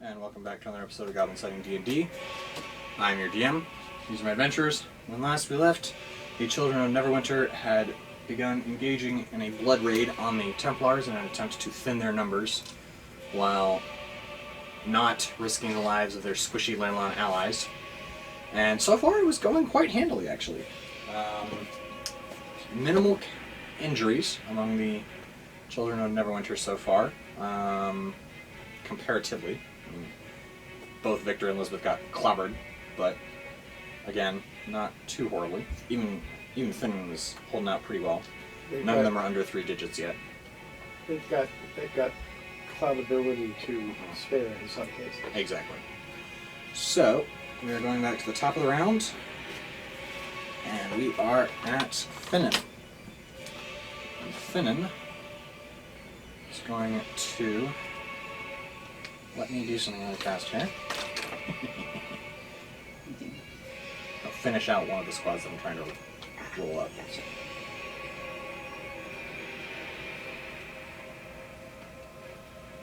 and welcome back to another episode of Goblin-Sighting D&D. I'm your DM. These are my adventures. When last we left, the Children of Neverwinter had begun engaging in a blood raid on the Templars in an attempt to thin their numbers, while not risking the lives of their squishy Landlon allies. And so far it was going quite handily, actually. Minimal injuries among the Children of Neverwinter so far, comparatively. I mean, both Victor and Elizabeth got clobbered, but again, not too horribly. Even Finn was holding out pretty well. None of them are under 3 digits yet. They've got cloudability to spare in some cases. Exactly. So, we are going back to the top of the round, and we are at Finnan. And Finnan is going to let me do something really fast here. I'll finish out one of the squads that I'm trying to roll up.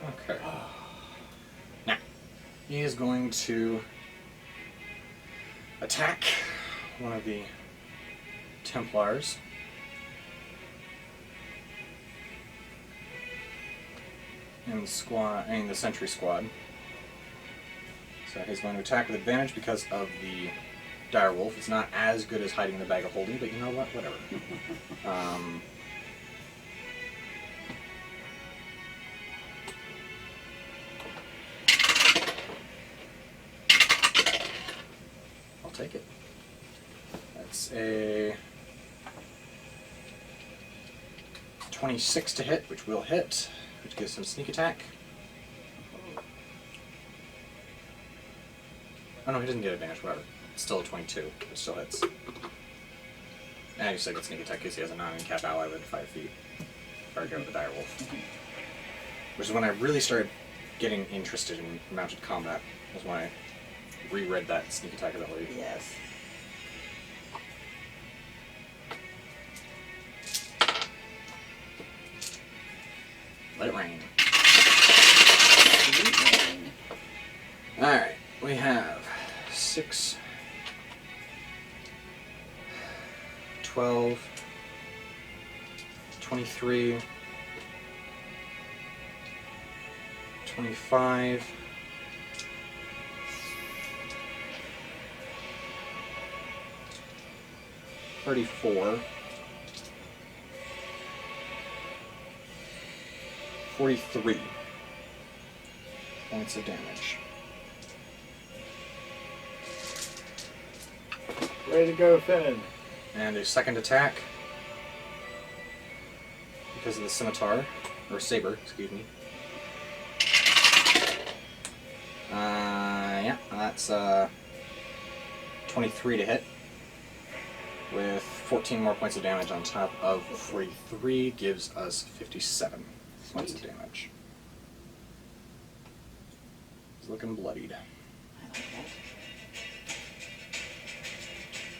Okay. Now, he is going to attack one of the Templars. In the sentry squad. So he's going to attack with advantage because of the direwolf. It's not as good as hiding in the bag of holding, but you know what? Whatever. I'll take it. That's a 26 to hit, which will hit. Which gives him sneak attack. Oh no, he doesn't get advantage, whatever. It's still a 22, it still hits. And I still get sneak attack because he has a non-incap ally within 5 feet. If I go with the direwolf. Which is when I really started getting interested in mounted combat. Was when I reread that sneak attack ability. Yes. Let it rain. Alright, we have 6, 12, 23, 25, 34, 43 points of damage. Way to go, Finn. And a second attack because of the scimitar, or saber, excuse me. Yeah, that's 23 to hit with 14 more points of damage on top of 43 gives us 57 points of damage. He's looking bloodied. I like that.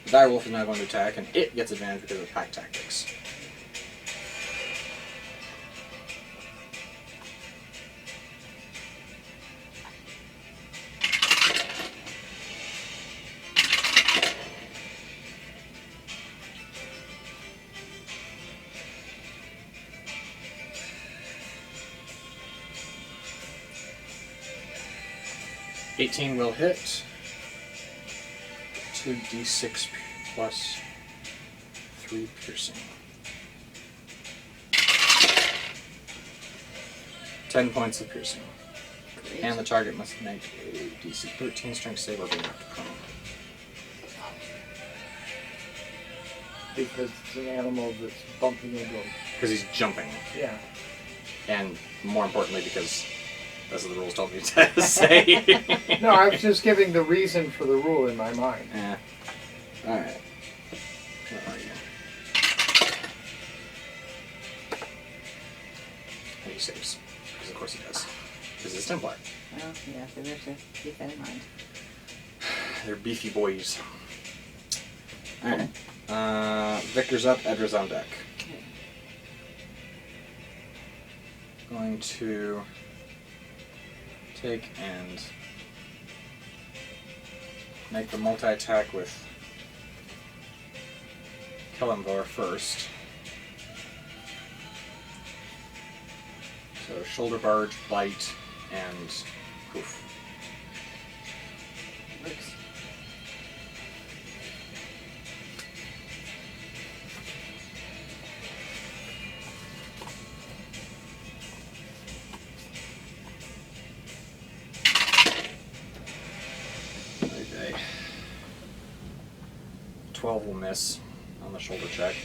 The direwolf is now going to attack, and it gets advantage because of pack tactics. $18 will hit. 2d6 plus 3 piercing. 10 points of piercing. Great. And the target must make a DC 13 strength save or be knocked prone. Because it's an animal that's bumping into him. Because he's jumping. Yeah. And more importantly, because that's what the rules told me to say. No, I was just giving the reason for the rule in my mind. Yeah. Alright. Where are you? And he saves. Because of course he does. Because it's Templar. Well, yeah, so we have to keep that in mind. They're beefy boys. Alright. Victor's up, Edra's on deck. Okay. Going to take and make the multi-attack with Kellamvar first. So shoulder barge, bite, and poof. Works. Okay. 12 will miss on the shoulder check.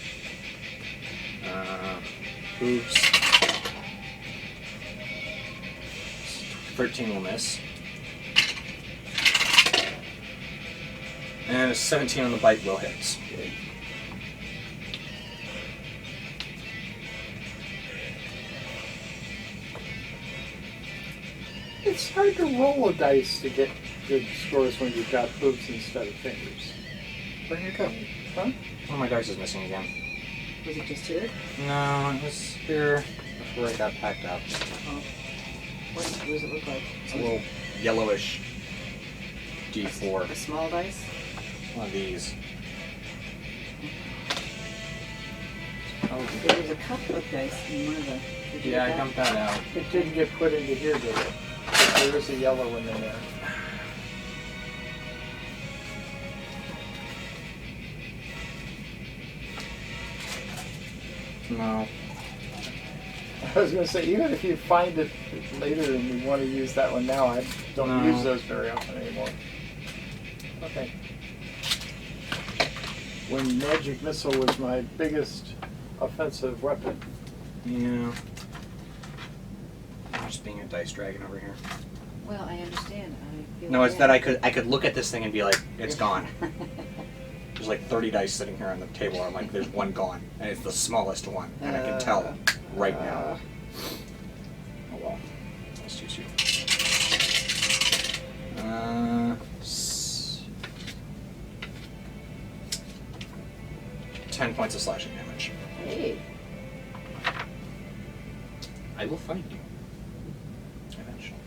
Hooves. 13 will miss. And a 17 on the bite will hit. It's hard to roll a dice to get good scores when you've got hooves instead of fingers. Where'd it go? Huh? One of my dice is missing again. Was it just here? No, it was here before it got packed up. Oh. What does it look like? It's a little yellowish D4. A small dice? One of these. There was a cup of dice in one of the... Did you Yeah, I get that? dumped that out. It didn't get put into here, did it? There is a yellow one in there. No. I was going to say, even if you find it later and you want to use that one now, I don't No. use those very often anymore. Okay. When magic missile was my biggest offensive weapon. Yeah. I'm just being a dice dragon over here. Well, I understand. I feel No, it's bad. that I could look at this thing and be like, it's gone. There's like 30 dice sitting here on the table. I'm like, there's one gone, and it's the smallest one, and I can tell right now. Oh well, let's do 2. 10 points of slashing damage. Hey. I will find you eventually.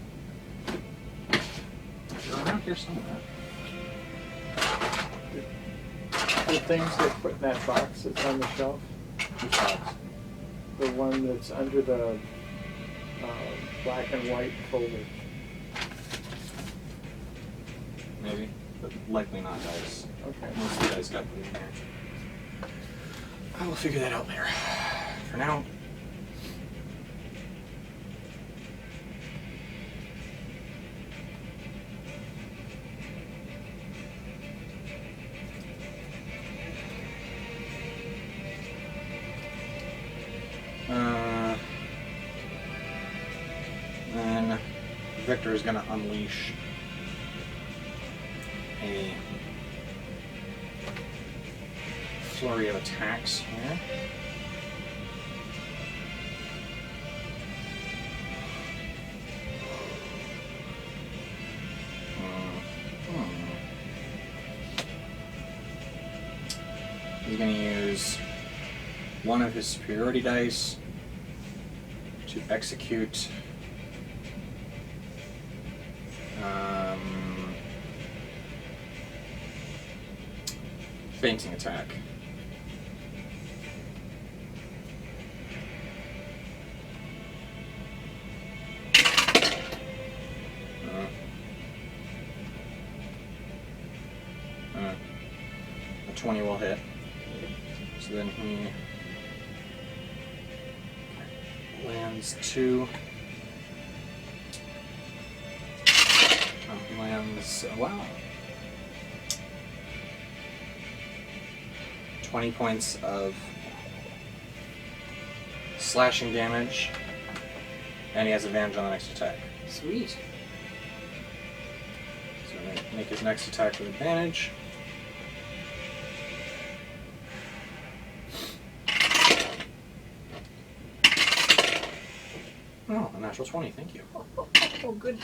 You're around here somewhere. The things they put in that box that's on the shelf, Which box? the one that's under the black and white folder. Maybe, but likely not dice. Okay. Most of the dice got put in there. I will figure that out later. For now. Then Victor is going to unleash a flurry of attacks here. He's going to use one of his superiority dice to execute fainting attack. A 20 will hit. So then he lands 2. Lands, wow. 20 points of slashing damage, and he has advantage on the next attack. Sweet. So I'm going to make his next attack with advantage. Oh, a natural 20, thank you. Oh, good.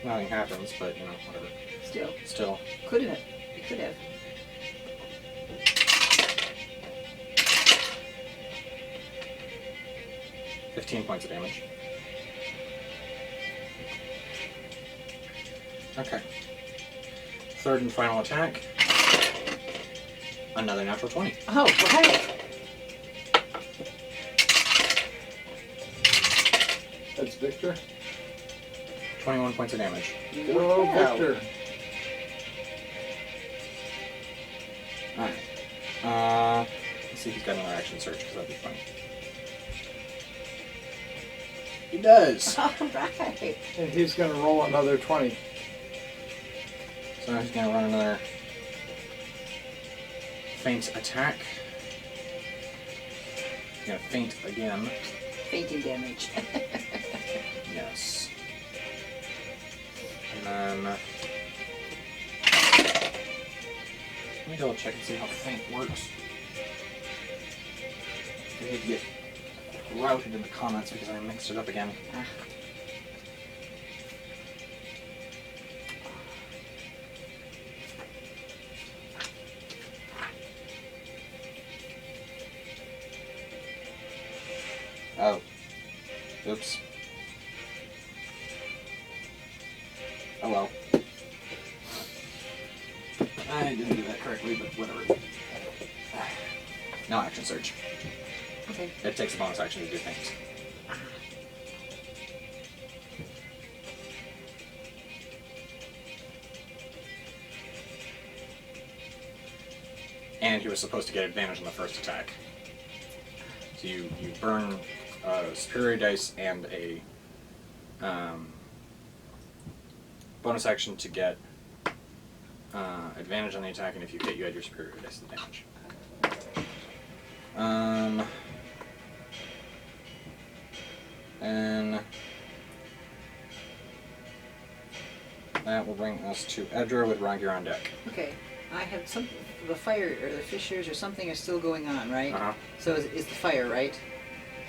Nothing happens, but you know, whatever. Still. Still. Could have. You could have. 15 points of damage. Okay. Third and final attack. Another natural 20. Oh, right. That's Victor. 21 points of damage. Hello, Victor. Alright. Let's see if he's got another action search, because that'd be funny. He does! All right. And he's going to roll another 20. So now he's going to run another feint attack. He's going to feint again. Fainting damage. Yes. And then... let me double check and see how feint works. I need to get routed in the comments because I mixed it up again. Ah. Oh. Oops. Oh well. I didn't do that correctly, but whatever. Now action surge. Okay. It takes a bonus action to do things. And he was supposed to get advantage on the first attack. So you burn a superior dice and a bonus action to get advantage on the attack, and if you hit, you add your superior dice to the damage. And that will bring us to Edra with Ragir on deck. Okay. I have some. The fire or the fissures or something are still going on, right? Uh-huh. So is the fire, right?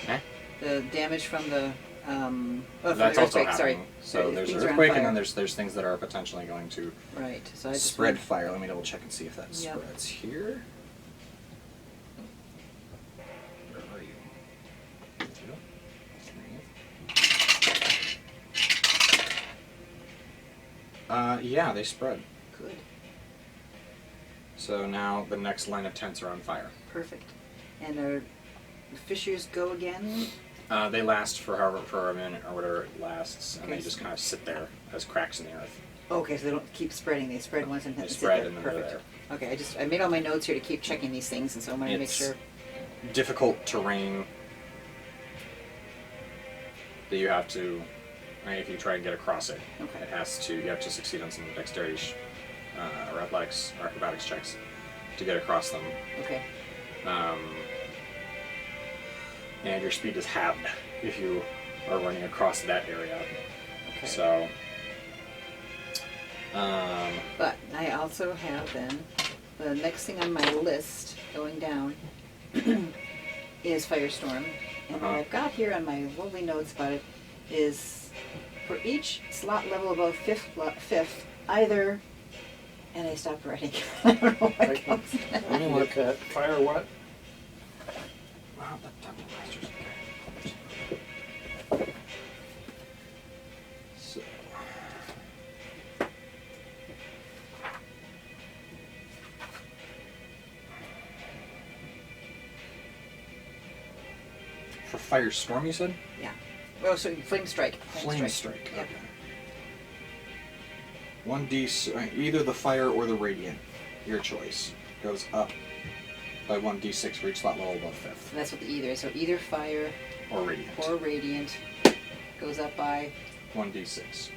Okay. The damage from the from That's the also earthquake. Sorry. happening. So there's Things are on earthquake, fire. and then there's things that are potentially going to Right. So I just spread want- fire. Let me double check and see if that Yep. spreads here. Where are you? Two, three. Yeah, they spread. Good. So now the next line of tents are on fire. Perfect. And are the fissures go again? They last for a minute or whatever it lasts, and Okay. they just kind of sit there as cracks in the earth. Okay, so they don't keep spreading. They spread once and They sit spread there. and then they're Perfect. Okay, I made all my notes here to keep checking these things, and so I wanted to make It's sure. difficult terrain that you have to, I mean, if you try and get across it, Okay. you have to succeed on some dexterity or athletics or acrobatics checks to get across them. Okay. And your speed is halved if you are running across that area. Okay. So, But I also have then the next thing on my list going down is Firestorm. And what Uh-huh. I've got here on my lovely notes about it is for each slot level above fifth, either, and I stopped writing. I don't know what I can else. let me look at fire what? So, for Firestorm, you said? Yeah. Oh, so Flame Strike. Flame Strike. Yep. Okay. 1d, either the fire or the radiant, your choice, goes up by 1d6 for each slot level above 5th. So that's what the either is. So either fire Or radiant. or radiant goes up by 1d6.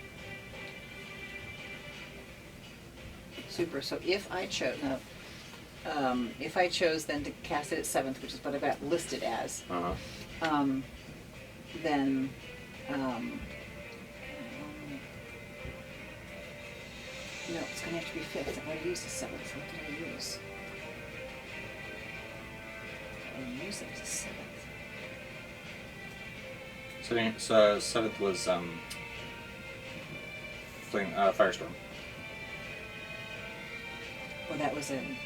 super. So if I chose then to cast it at 7th, which is what I've got listed as, Uh-huh. then no, it's going to have to be 5th. I've already used the 7th. What did I use? I used it as a 7th. So 7th was Firestorm. Well, that was in.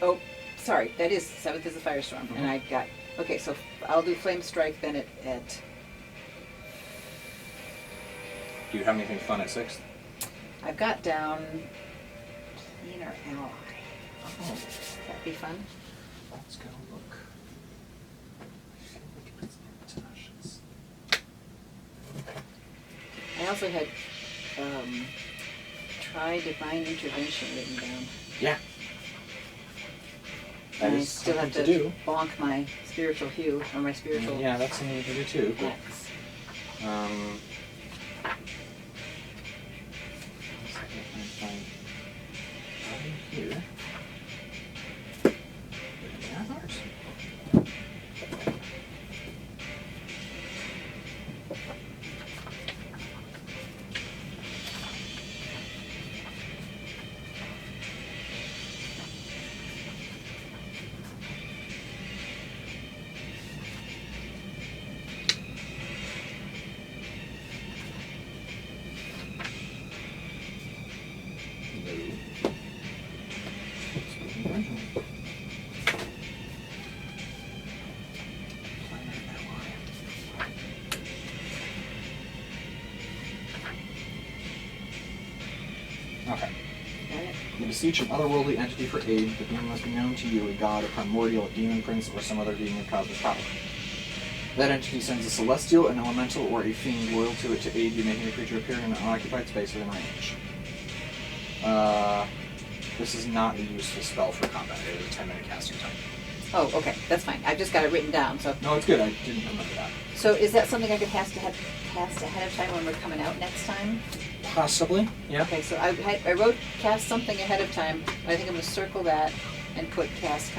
Oh, sorry. That is 7th is the Firestorm, and I've got Okay, so I'll do flame strike then at Do you have anything fun at 6th? I've got down planar ally. Oh, That'd be fun. let's go look. I feel like it's Natasha's. I also had try divine intervention written down. Yeah. That And I is still have to something do. bonk my spiritual hue or my spiritual Yeah, that's something you can do too. But, X. find right here. Yeah, ours. Okay. Got it? You beseech an otherworldly entity for aid, but being must be known to you, a god, a primordial, a demon prince, or some other being of cosmic power. That entity sends a celestial, an elemental, or a fiend loyal to it to aid you, making the creature appear in an unoccupied space within range. This is not a useful spell for combat. It is a 10-minute casting time. Oh, okay, that's fine. I've just got it written down. So, No, it's good. I didn't remember that. so is that something I could cast ahead of time when we're coming out next time? Possibly, yeah. Okay, so I wrote cast something ahead of time. I think I'm gonna circle that and put casts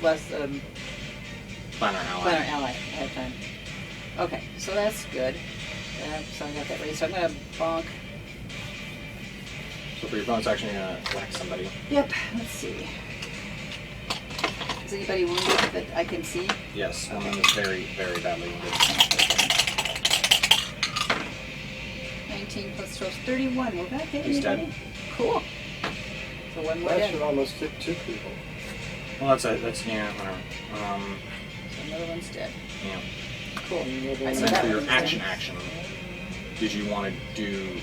less Planner ally. planner ally ahead of time. Okay, so that's good. So I got that ready. So I'm gonna bonk. So for your bonus action, you're going to whack somebody. Yep. Let's see. Is anybody wounded that I can see? Yes, one of them is very, very badly wounded. 19 plus 12, 31. Will that hit He's anybody? dead. Cool. So one more That dead. should almost hit 2 people. Well, that's yeah, whatever. So another one's dead. Yeah. Cool. And I And see then that for your one's dead. action, did you want to do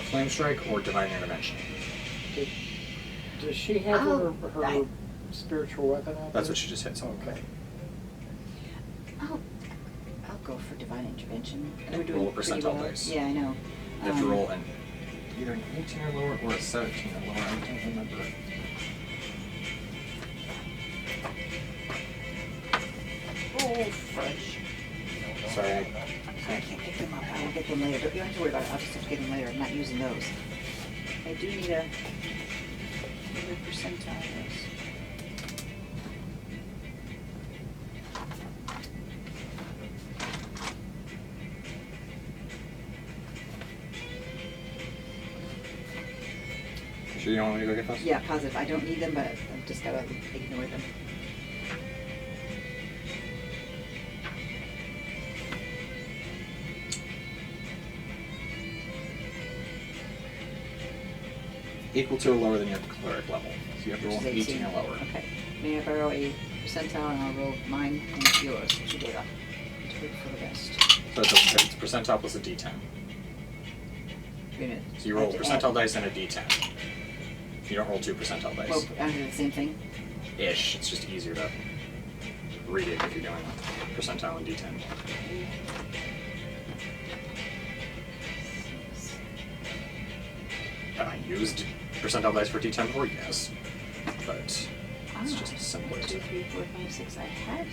Flame Strike or Divine Intervention? Does she have her I- spiritual weapon out That's there? what she just hit. So Okay. I'll go for divine intervention. Okay, We're doing roll a pretty percentile well. dice. Yeah, I know. you have to roll either an 18 or lower or a 17 or lower. I don't remember. Oh, fudge. Sorry. I can't pick them up. I will get them later. Don't you have to worry about it. I'll just have to get them later. I'm not using those. I do need a percentile dice. You sure you don't want me to go get those? Yeah, positive. I don't need them, but I've just gotta ignore them. Equal to or lower than your cleric level. So you have to roll Which an is 18 or lower. Okay. May I borrow a percentile and I'll roll mine and yours. What you did up. To hope for the best. So it's a percentile plus a d10. Wait a minute. So you roll I a have to add- percentile dice and a d10. You don't roll 2 percentile dice. Well, I'm doing the same thing. Ish. It's just easier to read it if you're doing percentile and d10. Have I used percentile dice for d10 before? Yes. But it's just simpler 1, 2, to... 3, 4, 5, 6. I have,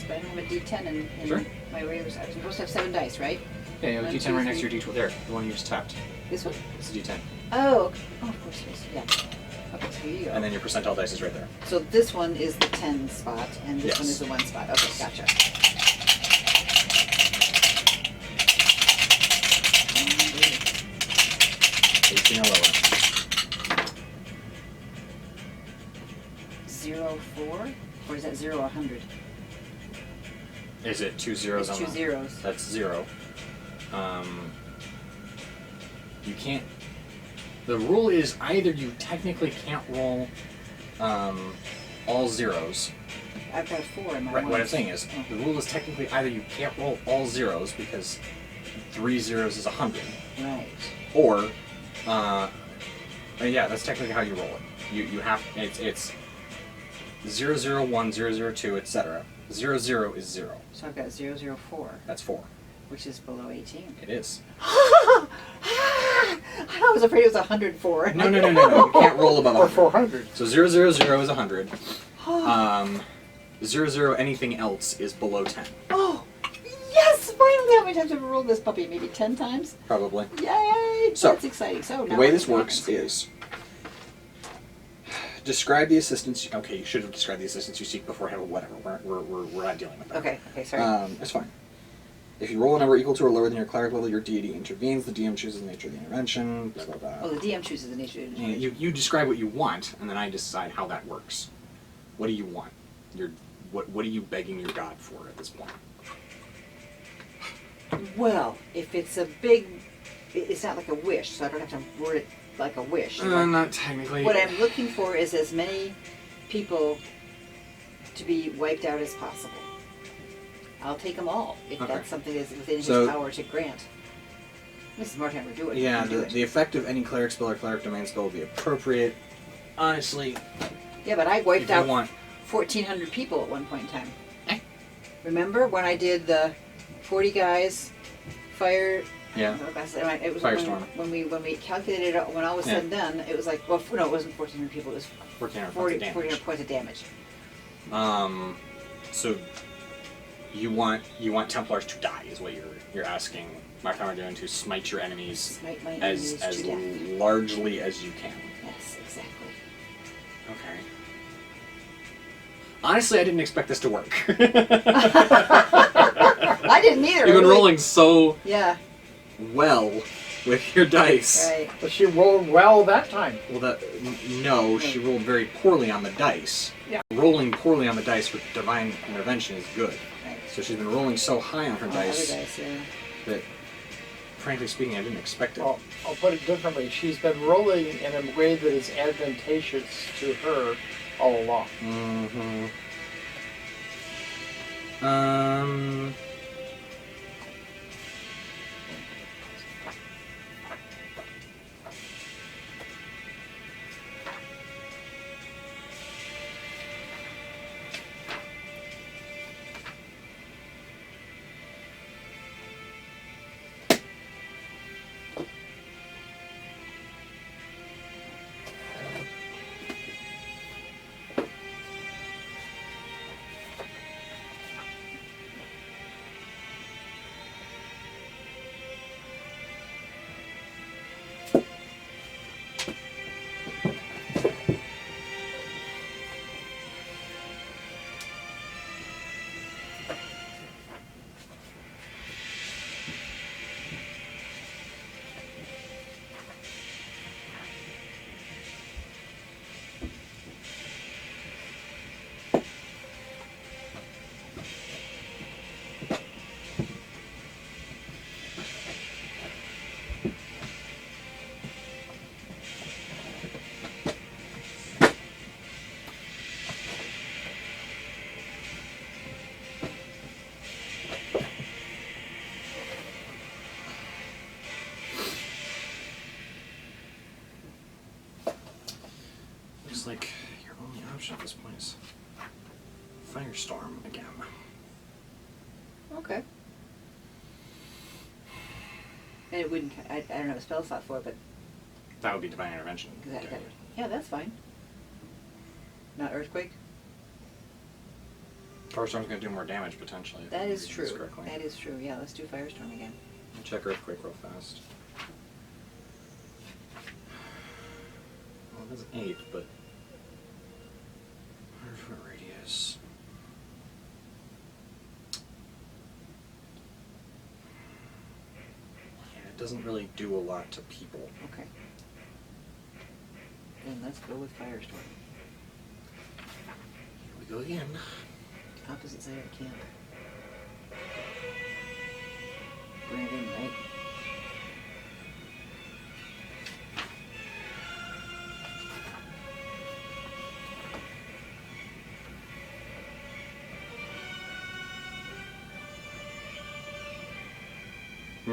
but I don't have a D10 in Sure. my regular. I'm supposed to have 7 dice, right? Yeah, you have a 1, d10 2, right next to 3. your d12 there. The one you just tapped. This one? It's a d10. Oh, okay. Oh, of course it is. Yeah. Okay, so here you go. And then your percentile dice is right there. So this one is the 10 spot, and this one Yes. is the 1 spot. Okay, gotcha. 18 or lower. 0, 4? Or is that 0, 100? Is it 2 zeros It's on 2 the... zeros. That's 0. You can't... The rule is either you technically can't roll all all zeros. I've got 4 in my Right, what I'm ones. saying is, the rule is technically either you can't roll all zeros because 3 zeros is 100, Right. or, yeah, that's technically how you roll it. You have, it's 0, 0, 1, 0, 0, 2, etc. 0, 0 is 0. So I've got 004, That's 4. which is below 18. It is. I was afraid it was 104. No. You can't roll above Or 100. 400. So 0, 0, 0 is 100. 0, 0, anything else is below 10. Oh, yes! Finally, how many times have I rolled this puppy? Maybe 10 times? Probably. Yay! So, That's exciting. So The now way what this works happens? is describe the assistance. Okay, you should have described the assistance you seek before. Whatever. We're not dealing with that. Okay, sorry. It's fine. If you roll a number equal to or lower than your cleric level, your deity intervenes. The DM chooses the nature of the intervention. Blah blah blah. Oh, the DM chooses the nature of the intervention. You describe what you want, and then I decide how that works. What do you want? What are you begging your god for at this point? Well, if it's a big... It's not like a wish, so I don't have to word it like a wish. Not technically. What I'm looking for is as many people to be wiped out as possible. I'll take them all if Okay. that's something that's within his So- power to grant. Mrs. Mortimer, do it. Yeah, do it. the effect of any cleric spell or cleric domain spell will be appropriate. Honestly, Yeah, but I wiped if you out want. 1,400 people at one point in time. Eh? Remember when I did the 40 guys fire? Yeah. It was Firestorm. when we calculated it, when all was said and done, it was like, well, no, it wasn't 1,400 people. It was 1,400 40, points of 1,400 points of damage. So you want Templars to die is what you're asking Mark Doing to smite your enemies Smite my as enemies to death. largely as you can. Yes, exactly. Okay. Honestly, I didn't expect this to work. I didn't either. You've been really. rolling so Yeah. well with your dice. Right. But she rolled well that time. Well, no, she rolled very poorly on the dice. Yeah. Rolling poorly on the dice with divine intervention is good. Right. So she's been rolling so high on her Oh, dice other dice, yeah. that, frankly speaking, I didn't expect it. Well, I'll put it differently. She's been rolling in a way that is advantageous to her all along. Mm-hmm. Looks like your only option at this point is Firestorm again. Okay. And it wouldn't, I don't know what spell slot for, but That would be divine intervention. yeah, that's fine. Not earthquake? Firestorm's going to do more damage potentially. if That I'm is reading true. this correctly. That is true. Yeah, let's do Firestorm again. I'll check Earthquake real fast. Well, it is 8, but 100-foot radius. Yeah, it doesn't really do a lot to people. Okay. Then let's go with Firestorm. Here we go again. Opposite side of the camp. Bring it in, right?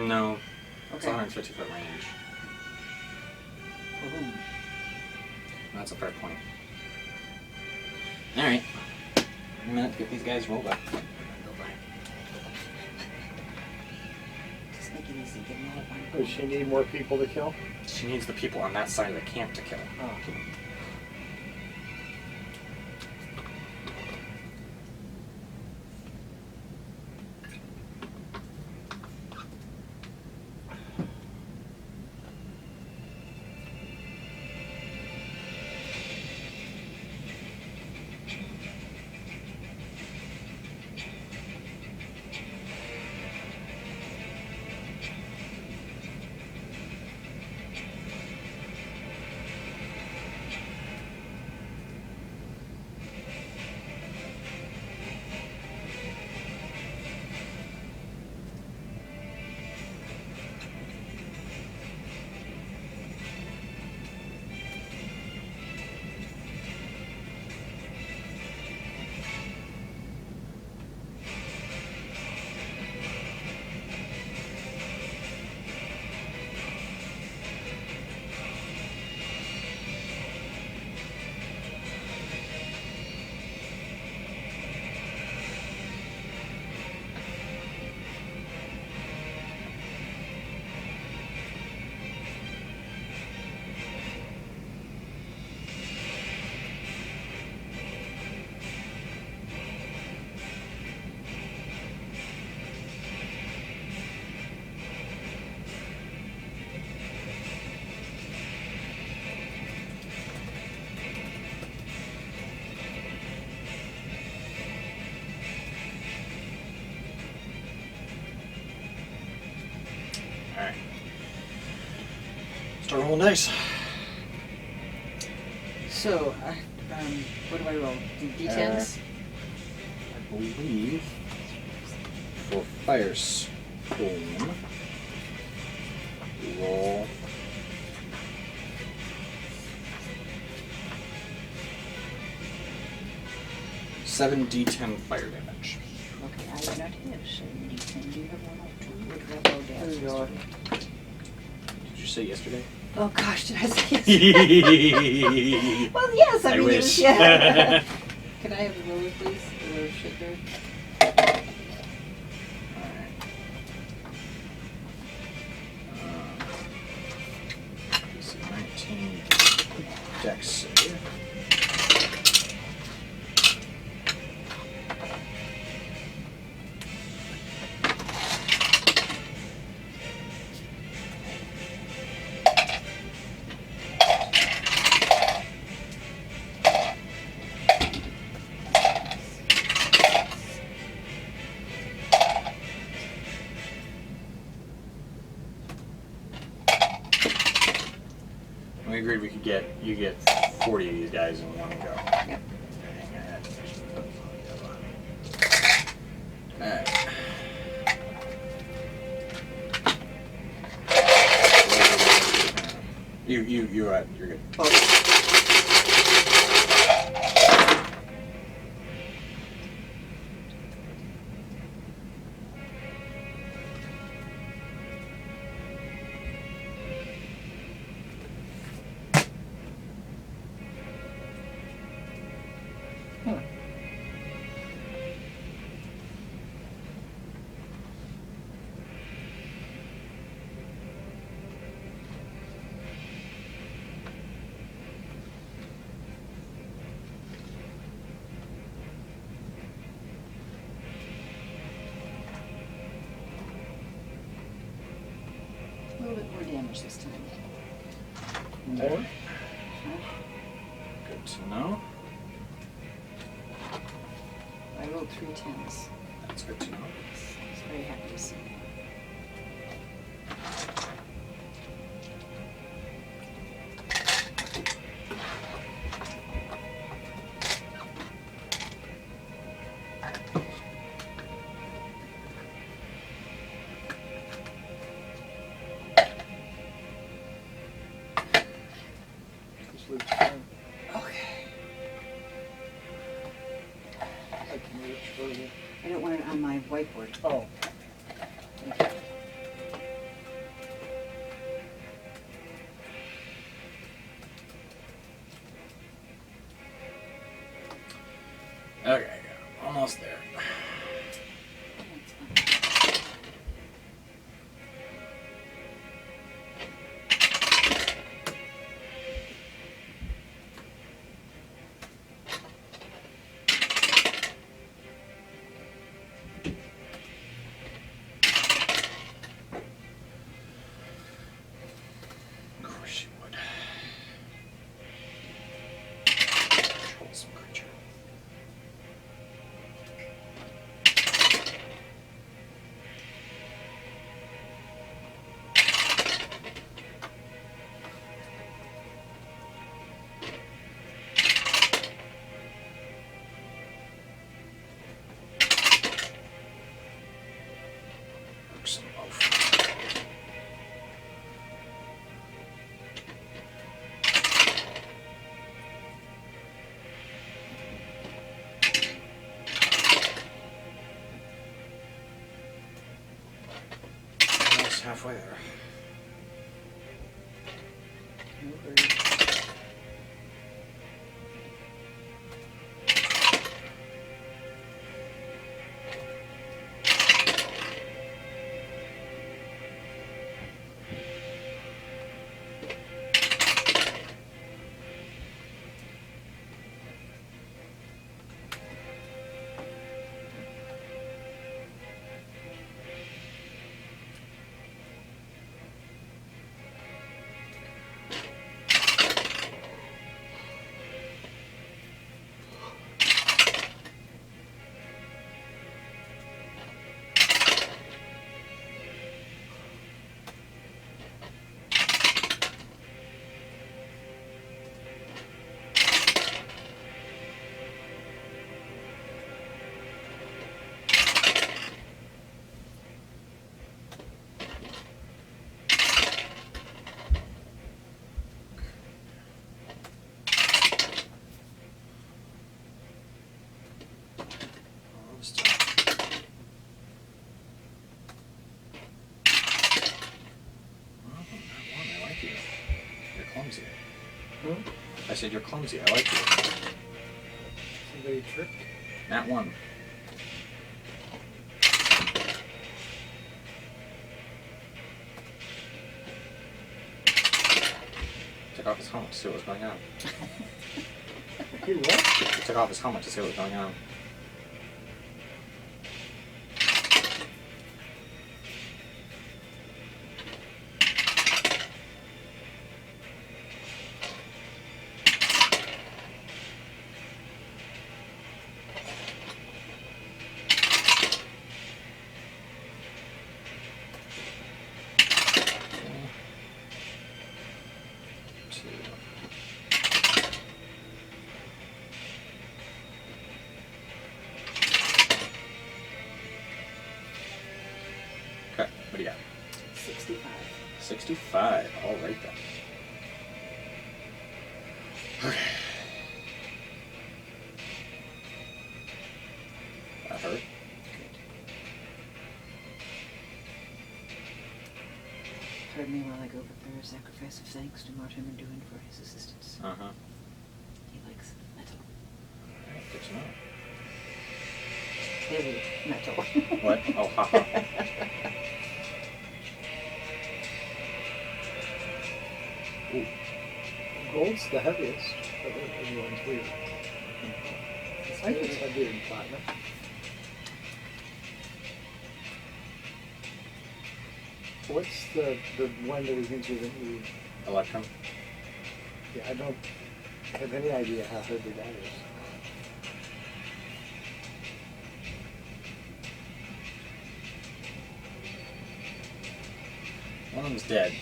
No. It's Okay. 150 foot range. Boom. That's a fair point. Alright. A minute to get these guys rolled up. Just make it easy. Get them all at one. Does she need more people to kill? She needs the people on that side of the camp to kill. Oh. Alright. Start rolling dice. So, what do I roll? D10s? I believe for Firestorm, roll 7d10 fire damage. Okay, I do not have 7d10. Do you have one or two? Or do you have low There damage? you go. Did you say yesterday? Oh gosh, did I say yes? Well, yes, I I mean, it wish. was, yeah. Can I have the roller, please? The roller sugar. Alright. DC 19 dex save. We agreed we could you get 40 of these guys in one go. Yep. Alright. You're good. Oh. A little bit more damage this time. More? Good to know. I rolled 3 10s. That's good to know. I was very happy to see that. Just leave it alone. Okay. I can reach further. I don't want it on my whiteboard. Oh, Thank you. there. Of course you would. Troublesome creature. Some loaf. Almost halfway there. Almost done. Oh, not one. I like you. You're clumsy. Hmm? I said you're clumsy. I like you. Somebody tripped. Not one. Took off his helmet to see what was going on. He what? He took off his helmet to see what was going on. Okay, what do you got? 65. 65. All right then. Okay. That hurt. Pardon me while I go prepare a sacrifice of thanks to Martin Mendoin for his assistance. Uh-huh. He likes metal. Alright, good to know. Heavy metal. What? Oh, haha. Ooh. Gold's the heaviest of everyone's weird. I think it's heavier than platinum. What's the one that we think we're going to Electrum. Yeah, I don't have any idea how heavy that is. One of them's dead.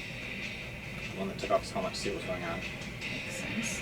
The one that took off his helmet to see what was going on. Makes sense.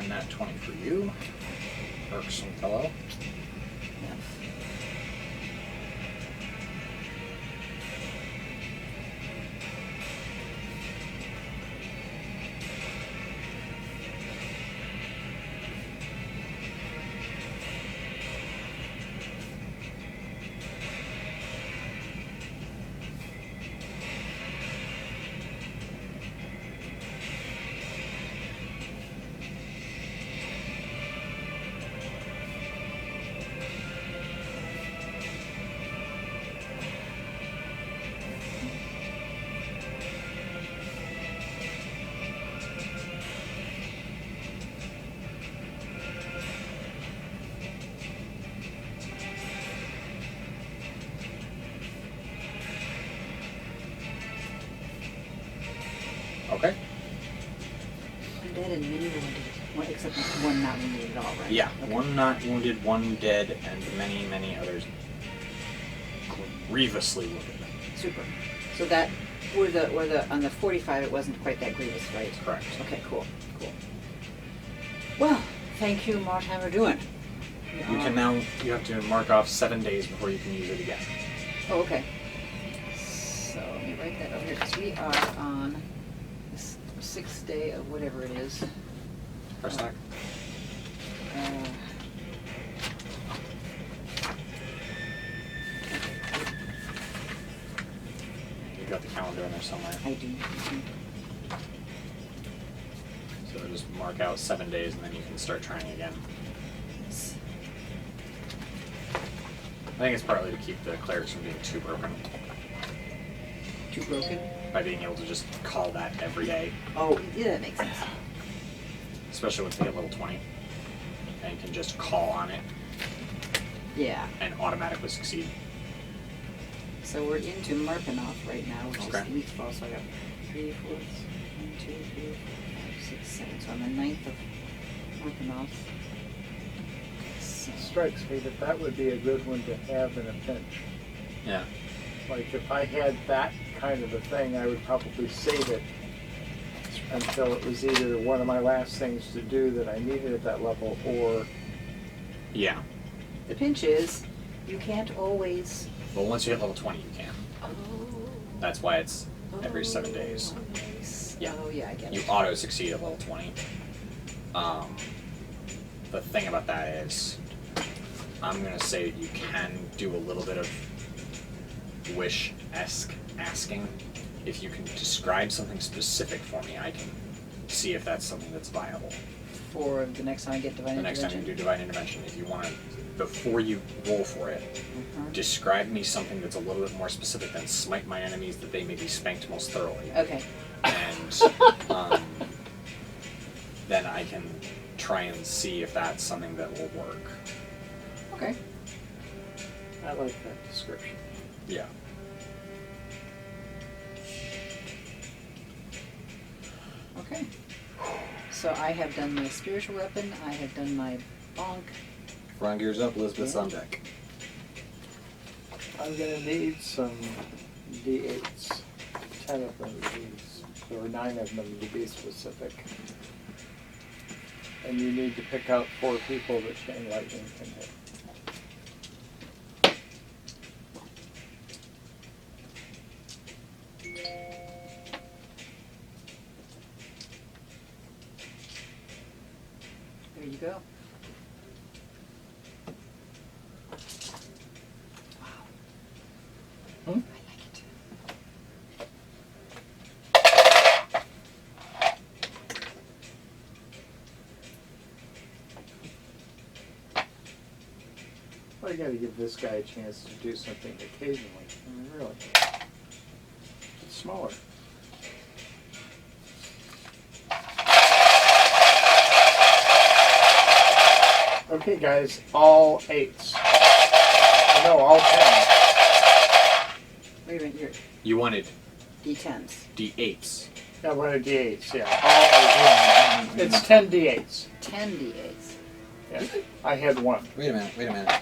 and that 20 for you. Irksome fellow. Yes. Okay. One dead and many wounded. One, except one not wounded at all, right? Yeah, Okay. one not wounded, one dead, and many, many others grievously wounded. Super. So that were the on the 45 it wasn't quite that grievous, right? Correct. Okay, cool. Well, thank you, Mortimer doing. You can now, you have to mark off 7 days before you can use it again. Oh, okay. So let me write that over here because we are on this 6th day of whatever it is. Press stack. You got the calendar in there somewhere. I do. So just mark out 7 days and then you can start trying again. I think it's partly to keep the clerics from being too broken. Too broken? By being able to just call that every day. Oh, yeah, that makes sense. Especially once they get level 20. And you can just call on it Yeah. and automatically succeed. So we're into Marpinoff right now, which Okay. is week 12. So I got 3, 4, 1, 2, 3, 4, 5, 6, 7. So I'm the 9th of Marpinoff. So, Strikes me that would be a good one to have in a pinch. Yeah. Like if I had that kind of a thing, I would probably save it until it was either one of my last things to do that I needed at that level, or Yeah. the pinch is you can't always. Well, once you hit level 20, you can. Oh. That's why it's every 7 days. Nice. Yeah. Oh yeah, I get You it. auto succeed at level 20. The thing about that is, I'm going to say that you can do a little bit of wish-esque asking. If you can describe something specific for me, I can see if that's something that's viable. For the next time I get divine The next time you intervention. do Divine Intervention, if you want to, before you roll for it, Mhm. describe me something that's a little bit more specific than smite my enemies that they may be spanked most thoroughly. Okay. And then I can try and see if that's something that will work. Okay. I like that description. Yeah. Okay. So I have done my spiritual weapon. I have done my bonk. Front gears up, Elizabeth's on deck. I'm gonna need some D8s. 10 of them to be, or 9 of them to be specific. And you need to pick out 4 people that chain lightning can hit. There you go. Wow. Hmm? I like it. Well, you gotta give this guy a chance to do something occasionally. I mean, really. It's smaller. Okay, guys, all 8s. No, all 10. Wait a minute, you're You wanted D10s. D8s. I wanted D8s, yeah. All 8. It's 10 D8s. 10 D8s. Yeah. I had 1. Wait a minute.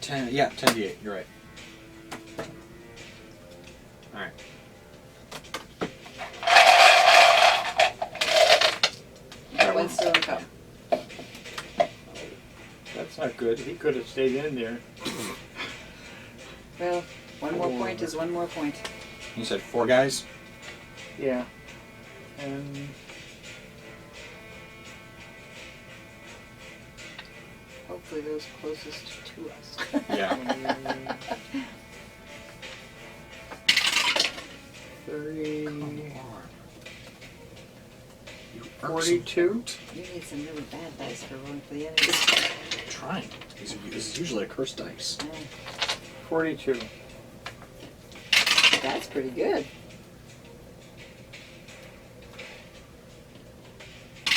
10 D8, you're right. Alright. could. He could have stayed in there. Well, one more point is one more point. You said 4 guys? Yeah. And Hopefully those closest to us. Yeah. 30, Come on. You 42. You need some really bad dice for rolling for the enemies. I'm trying. This is usually a cursed dice. 42. That's pretty good.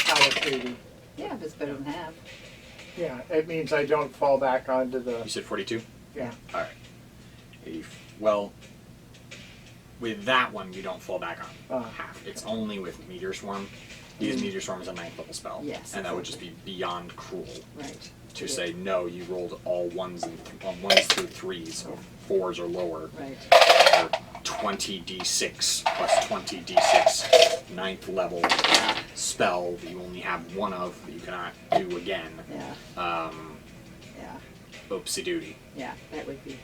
Out of 80. Yeah, if it's better than half. Yeah, it means I don't fall back onto the... You said 42? Yeah. Alright. Well, with that one, you don't fall back on half. It's only with Meteor Swarm. Because Meteor Swarm is a 9th level spell. Yes. And that would just be beyond cruel. Right. To say, no, you rolled all 1s through 3s, or 4s or lower. Right. Or 20d6 plus 20d6 9th level spell that you only have 1 of that you cannot do again. Yeah. Yeah. Oopsie doody. Yeah, that would be.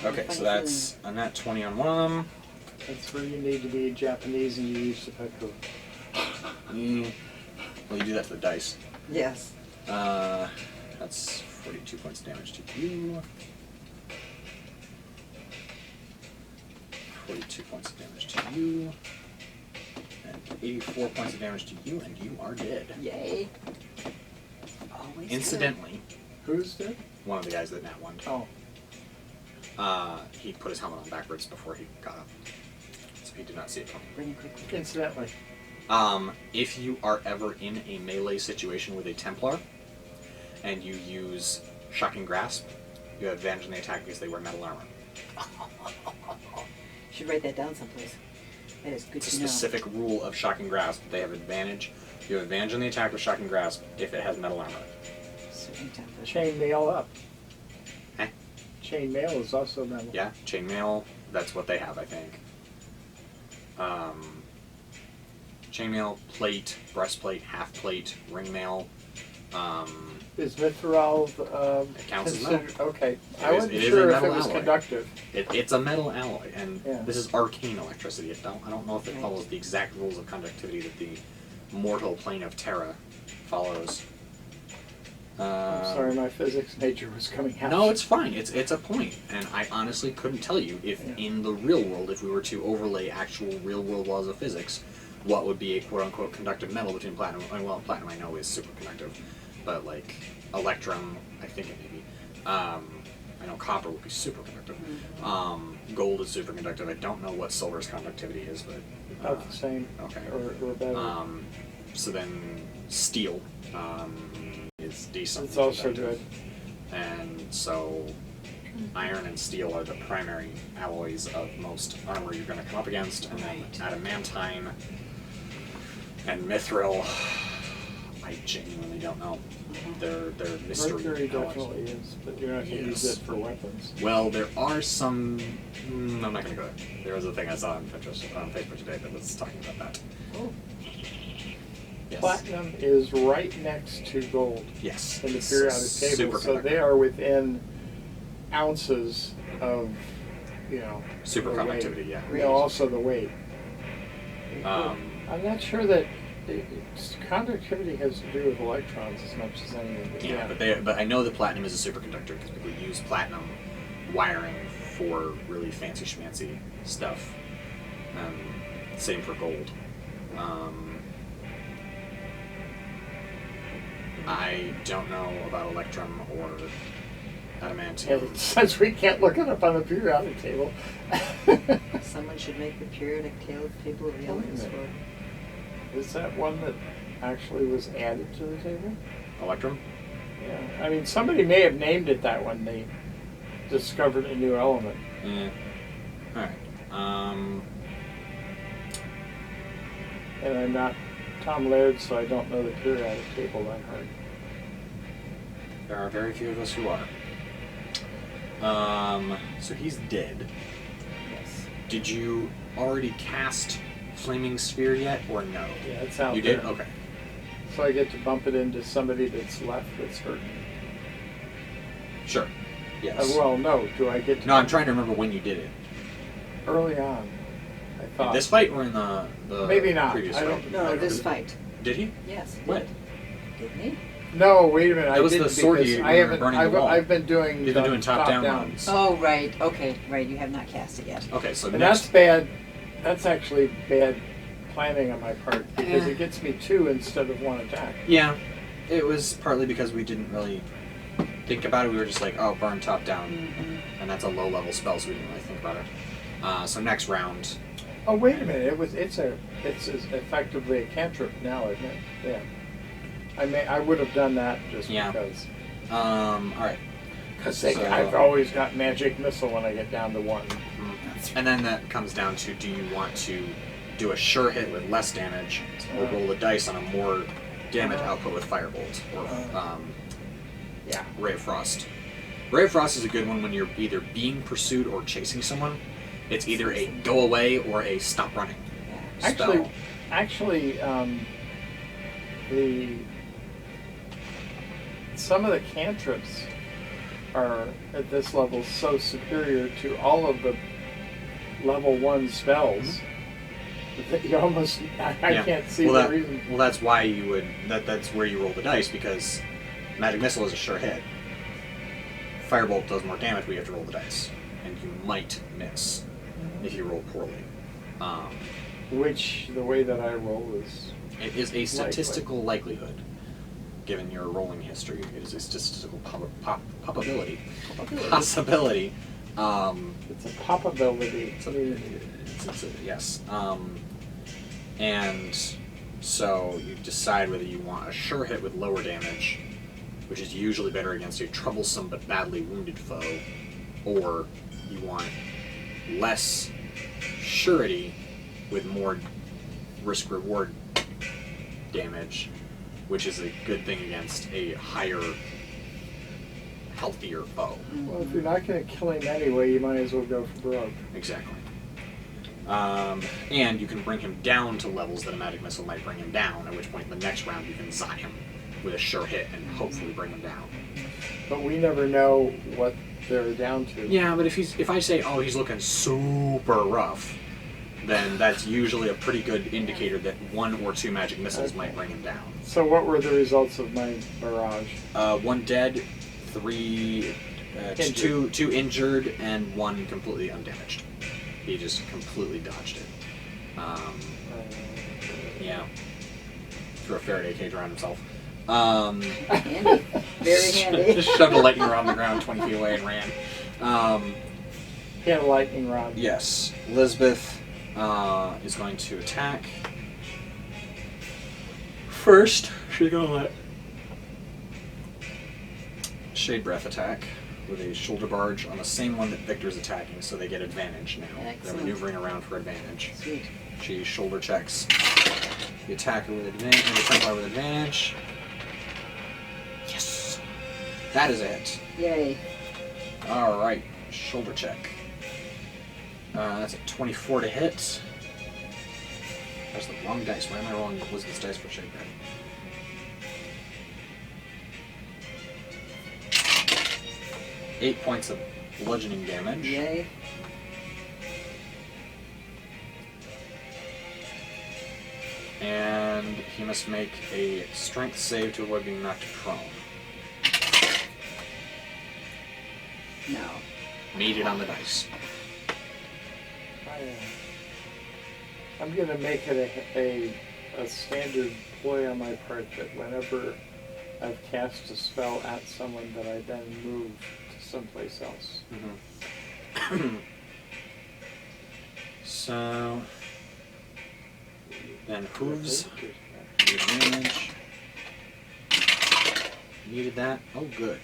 Okay, so that's a nat 20 on one of them. That's where you need to be Japanese and you use the petrol. Well, you do that to the dice. Yes. That's 42 points of damage to you. 42 points of damage to you. And 84 points of damage to you, and you are dead. Yay. Always Incidentally, Who's dead? one of the guys that nat one. Oh. He put his helmet on backwards before he got up. So he did not see it coming. Bring it quickly. Incidentally. If you are ever in a melee situation with a Templar, and you use Shocking Grasp, you have advantage on the attack because they wear metal armor. Should write that down someplace. That is good It's a to know. specific rule of Shocking Grasp. They have advantage. You have advantage on the attack with Shocking Grasp if it has metal armor. Certain Templars. Chain mail up. Eh? Chain mail is also metal. Yeah, chainmail, that's what they have, I think. Chainmail, plate, breastplate, half plate, ringmail. Is mithril It counts as metal. Okay. I It wasn't is a sure if metal it was alloy. conductive. It's a metal alloy, and Yeah. this is arcane electricity. I don't know if it Right. follows the exact rules of conductivity that the mortal plane of Terra follows. I'm sorry, my physics major was coming out. No, it's fine. It's a point, and I honestly couldn't tell you if in the real world, if we were to overlay actual real world laws of physics, what would be a quote unquote conductive metal between platinum. Well, platinum I know is superconductive, but like electrum, I think it may be. I know copper would be superconductive. Gold is superconductive. I don't know what silver's conductivity is, but About the same. okay. Or better. So then steel is decent. It's also conductive. good. And so iron and steel are the primary alloys of most armor you're going to come up against, and then adamantine and mithril, I genuinely don't know. They're mystery Mercury alloys. definitely is, but you're not going to use Yes. it for weapons. Well, there are some. I'm not going to go there. There was a thing I saw on Pinterest, on Facebook today that was talking about that. Oh. Yes. Platinum is right next to gold Yes. in the periodic table, so they are within ounces of, superconductivity. the Yeah. weight. Also the weight. I'm not sure that conductivity has to do with electrons as much as anything. But I know that platinum is a superconductor because people use platinum wiring for really fancy schmancy stuff. Same for gold. I don't know about electrum or adamantium. Since we can't look it up on the periodic table. Someone should make the periodic table of the elements for. Is that one that actually was added to the table? Electrum? Yeah. I mean, somebody may have named it that when they discovered a new element. Yeah. Alright. And I'm not Tom Laird, so I don't know the periodic table by heart. There are very few of us who are. So he's dead. Yes. Did you already cast Flaming Sphere yet, or no? Yeah, it's out You there. did? Okay. So I get to bump it into somebody that's left that's hurting. Sure. Yes. Well, no. Do I get to... No, I'm trying to remember when you did it. Early on, I In thought. this fight or in the Maybe not. previous I fight? don't- No, this fight. Did he? Yes. he When? did. Didn't he? No, wait a minute. That was I the didn't sword because you I were haven't. burning the I've, wall. I've been doing. You've been doing top-down runs. Oh, right. Okay, right. You have not cast it yet. Okay, so And next. that's bad. That's actually bad planning on my part because it gets me 2 instead of 1 attack. Yeah, it was partly because we didn't really think about it. We were just like, oh, burn top down, and that's a low level spell, so we didn't really think about it. So next round. Oh wait a minute! It's effectively a cantrip now, isn't it? Yeah. I would have done that just Yeah. because. All right. Because So- I've always got magic missile when I get down to 1. And then that comes down to, do you want to do a sure hit with less damage, or roll the dice on a more damage output with Firebolt, or Yeah. Ray of Frost. Ray of Frost is a good one when you're either being pursued or chasing someone. It's either a go away or a stop running spell. Actually, some of the cantrips are at this level so superior to all of the level 1 spells that you almost I can't see the reason. Well, that's why you would. That's where you roll the dice, because Magic Missile is a sure hit. Firebolt does more damage, but you have to roll the dice, and you might miss if you roll poorly. Which the way that I roll is It is a statistical likelihood, given your rolling history. It is a statistical possibility. Possibility. it's a popability. Yes. And so you decide whether you want a sure hit with lower damage, which is usually better against a troublesome but badly wounded foe, or you want less surety with more risk-reward damage, which is a good thing against a higher, healthier foe. Well, if you're not going to kill him anyway, you might as well go for broke. Exactly. And you can bring him down to levels that a magic missile might bring him down, at which point in the next round you can zot him with a sure hit and hopefully bring him down. But we never know what they're down to. Yeah, but if I say, oh, he's looking super rough, then that's usually a pretty good indicator that 1 or 2 magic missiles might bring him down. So what were the results of my barrage? 1 dead, 3, 2 injured, and 1 completely undamaged. He just completely dodged it. Yeah. Threw a Faraday cage around himself. Handy. Very handy. Just shoved a lightning rod on the ground 20 feet away and ran. He had a lightning rod. Yes. Elizabeth is going to attack. First, she's going to let Shade Breath attack with a shoulder barge on the same one that Victor's attacking, so they get advantage now. Excellent. They're maneuvering around for advantage. Sweet. She shoulder checks the attacker with advantage, the Templar with advantage. Yes! That is it. Yay. Alright, shoulder check. That's a 24 to hit. That's the wrong dice. Why am I rolling Elizabeth's dice for Shade Breath? Eight points of bludgeoning damage. Yay. And he must make a strength save to avoid being knocked prone. No. Made it on the dice. I'm going to make it a standard ploy on my part that whenever I've cast a spell at someone that I then move to someplace else. Mm-hmm. So then hooves. Advantage. Needed that. Oh, good.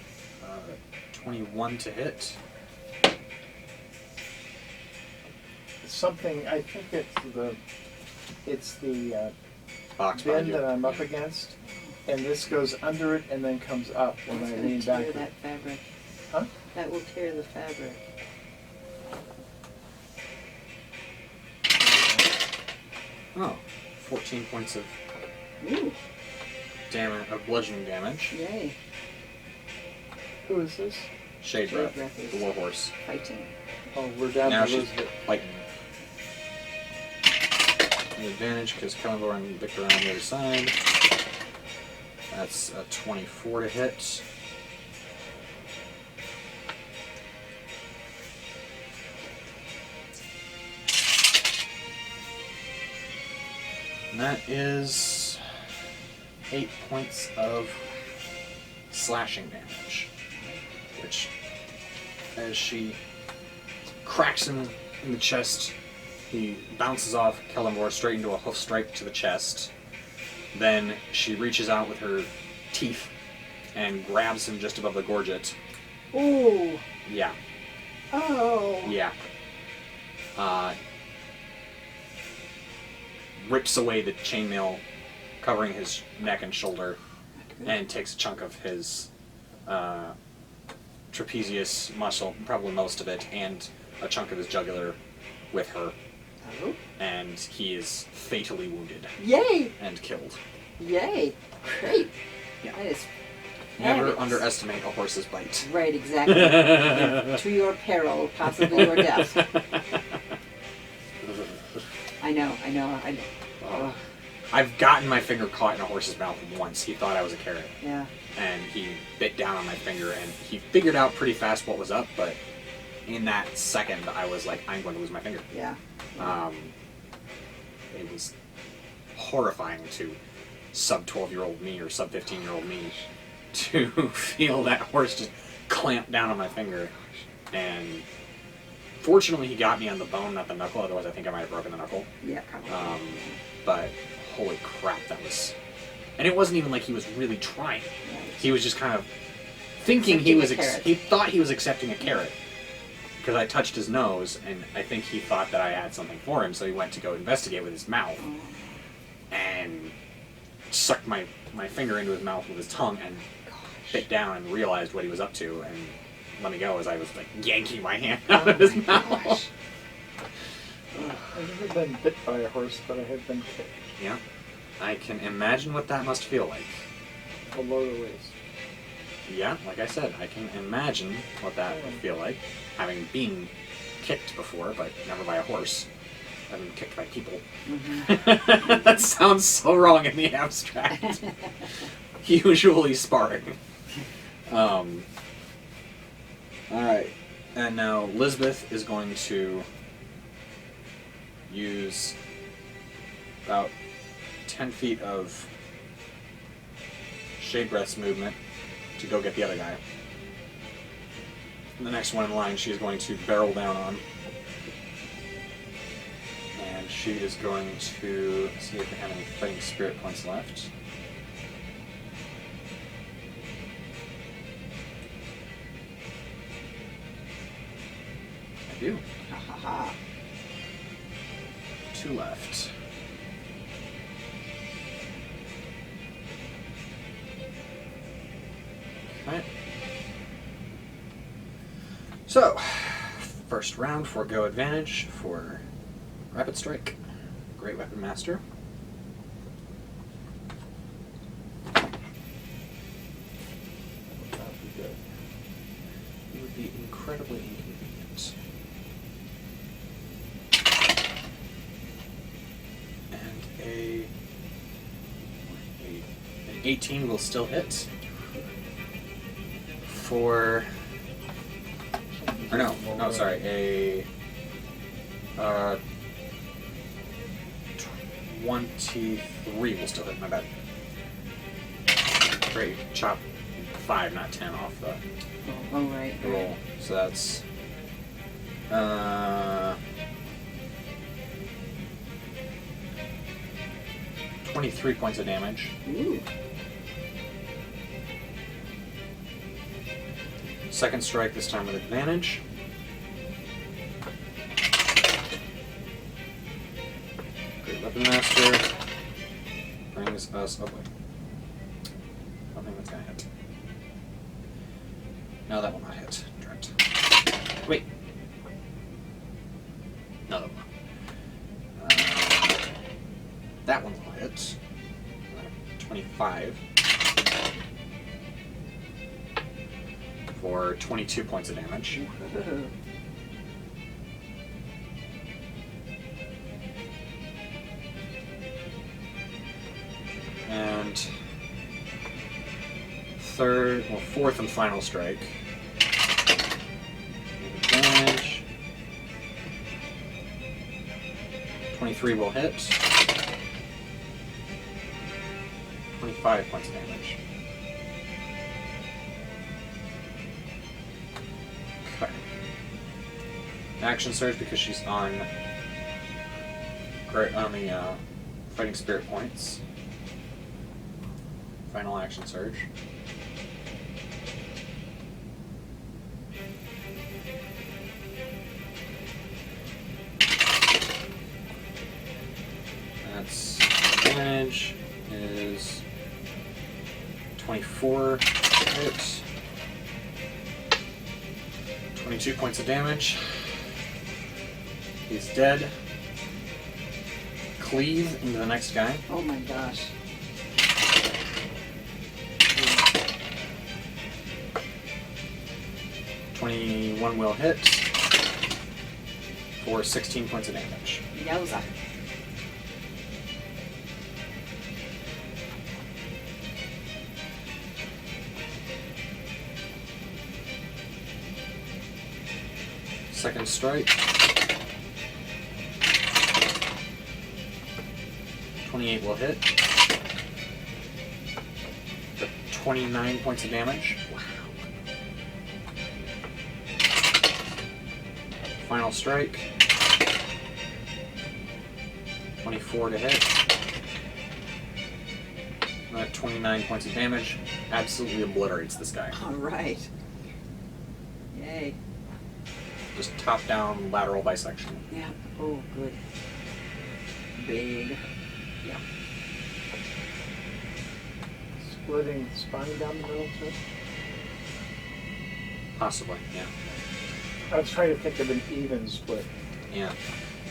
21 to hit. Something, I think it's the Box bin behind you. that I'm up against, and this goes under it and then comes up when That's I gonna lean tear back. that fabric. Huh? That will tear the fabric. Oh, 14 points of Ooh. damage, of bludgeoning damage. Yay. Who is this? Shade Shade Breath, Breath is- the warhorse. Fighting. Oh, we're down Now to she's Elizabeth. fighting. An advantage because Kellenvor and Victor are on the other side. That's a 24 to hit. And that is 8 points of slashing damage, which, as she cracks him in the chest, he bounces off Kellenvor straight into a hoof strike to the chest. Then she reaches out with her teeth and grabs him just above the gorget. Ooh. Yeah, Oh. yeah. Rips away the chainmail covering his neck and shoulder and takes a chunk of his trapezius muscle, probably most of it, and a chunk of his jugular with her. Oh. And he is fatally wounded Yay! and killed. Yay! Great. Yeah. That is Never fabulous. underestimate a horse's bite. Right, exactly. And to your peril, possibly your death. I know. Oh, I've gotten my finger caught in a horse's mouth once. He thought I was a carrot, yeah. and he bit down on my finger, and he figured out pretty fast what was up, but in that second, I was like, I'm going to lose my finger. Yeah. It was horrifying to sub-12-year-old me or sub-15-year-old me to feel that horse just clamp down on my finger. And fortunately, he got me on the bone, not the knuckle, otherwise I think I might have broken the knuckle. Yeah, probably. But holy crap, that was... And it wasn't even like he was really trying. Right. He was just kind of thinking he was... Accepting a carrot. He thought he was accepting a carrot. Because I touched his nose, and I think he thought that I had something for him, so he went to go investigate with his mouth. And sucked my finger into his mouth with his tongue and bit down and realized what he was up to and let me go as I was like yanking my hand out of his mouth. I've never been bit by a horse, but I have been kicked. Yeah. I can imagine what that must feel like. Below the waist. Yeah, like I said, I can imagine what that would feel like. Having been kicked before, but never by a horse. I've been kicked by people. Mm-hmm. That sounds so wrong in the abstract. Usually sparring. Alright. And now Lisbeth is going to use about 10 feet of Shade Breath's movement to go get the other guy. And the next one in line she is going to barrel down on. And she is going to see if they have any fighting spirit points left. I do. Ha ha ha. 2 left. Alright. So, first round for go advantage for Rapid Strike. Great Weapon Master. That would be good. It would be incredibly inconvenient. And an 18 will still hit. For... Or no, sorry, a 23 will still hit, my bad. Great, chop 5, not 10 off the Oh, right. roll. So that's 23 points of damage. Ooh. Second strike, this time with advantage. Great Weapon Master brings us... Oh, wait. I don't think that's going to hit. No, that will not hit. Dread. Wait. No, that will not. That one will hit. 25. for 22 points of damage. And fourth and final strike. Damage. 23 will hit. 25 points of damage. Okay. Action surge because she's on the fighting spirit points. Final action surge. That's damage is 24 hit. 22 points of damage. He's dead. Cleave into the next guy. Oh my gosh. 21 will hit for 16 points of damage. Yowza. Second strike. 28 will hit for 29 points of damage. Final strike. 24 to hit. That 29 points of damage absolutely obliterates this guy. All right. Yay. Just top down lateral bisection. Yeah. Oh, good. Big. Yeah. Splitting spine down the middle too. Possibly, yeah. I was trying to think of an even split. Yeah.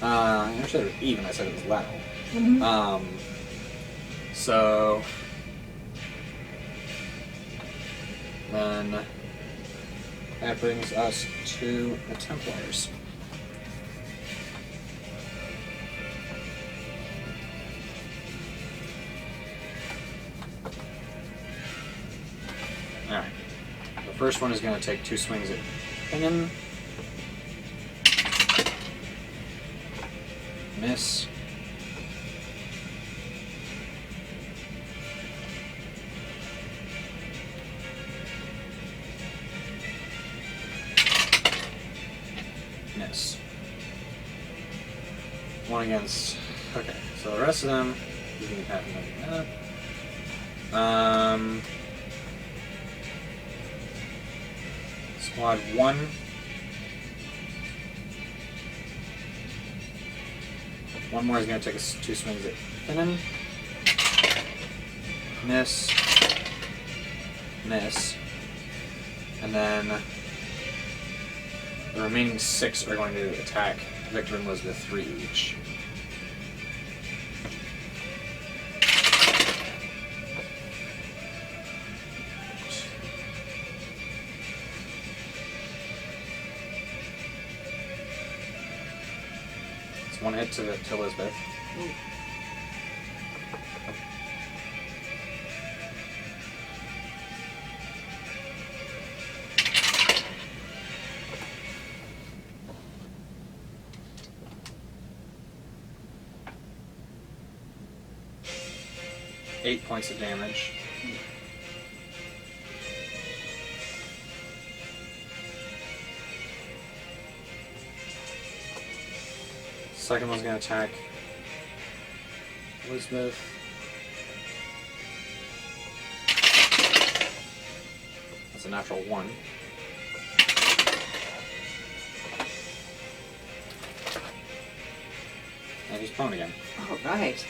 I never said it was even, I said it was lateral. Mm-hmm. So then that brings us to the Templars. Alright. The first one is going to take 2 swings at Pinion. Miss. Miss. One against. Okay, so the rest of them, you can have another that. Squad 1. One more is going to take us 2 swings at Finnan. Miss. Miss. And then the remaining 6 are going to attack Victor and Elizabeth 3 each. It's 1 hit to Elizabeth. Ooh. Eight points of damage. Second one's going to attack Elizabeth. That's a natural 1. And he's prone again. All right.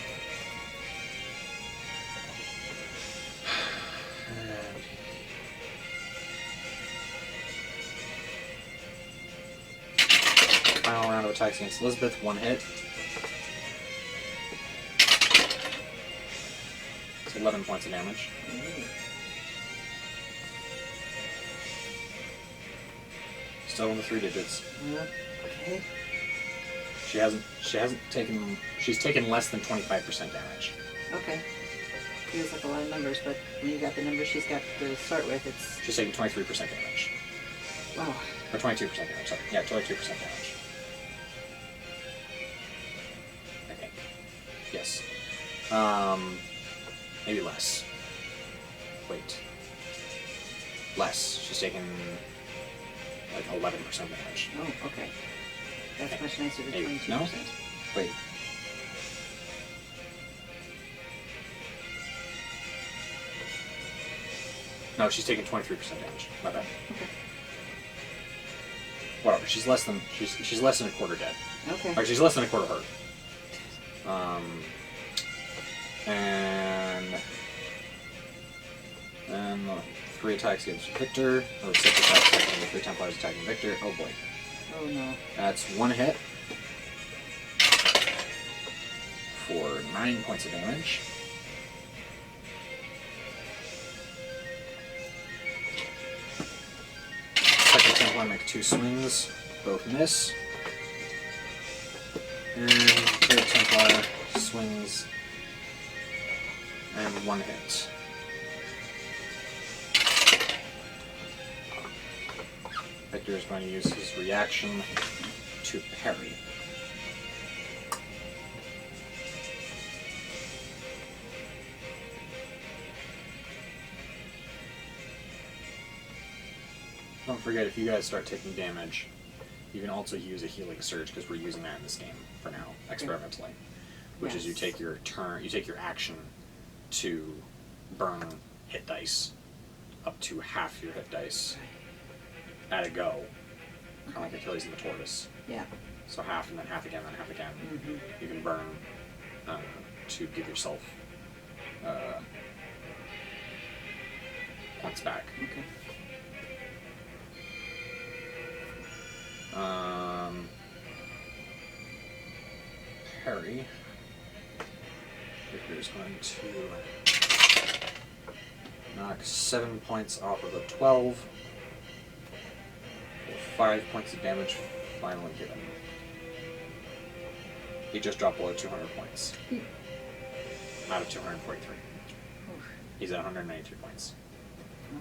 Final round of attacks against Elizabeth, 1 hit. It's 11 points of damage. Still in the 3 digits. Okay. She's taken less than 25% damage. Okay. Feels like a lot of numbers, but when you got the numbers she's got to start with, it's... She's taken 23% damage. Wow. Or 22% damage, sorry. Yeah, 22% damage. I think. Yes. Maybe less. Wait. Less. She's taken like 11% damage. Oh, okay. That's much nicer than Maybe. 22%. No? Wait. No, she's taking 23% damage. My bad. Okay. Whatever. She's less than a quarter dead. Okay. Or she's less than a quarter hurt. And 3 attacks against Victor, or 6 attacks attacking the 3 Templars attacking Victor. Oh boy. Oh no. That's 1 hit for 9 points of damage. Second Templar make 2 swings, both miss. And third Templar swings and 1 hit. Victor is going to use his reaction to parry. Don't forget, if you guys start taking damage, you can also use a healing surge, because we're using that in this game for now, experimentally. Which is you take your action to burn hit dice up to half your hit dice at a go, kind of like Achilles and the Tortoise. Yeah. So half and then half again, then half again. Mm-hmm. You can burn to give yourself points back. Okay. Parry. Victor's going to knock 7 points off of the 12. For 5 points of damage finally given. He just dropped below 200 points. Out of 243. He's at 193 points.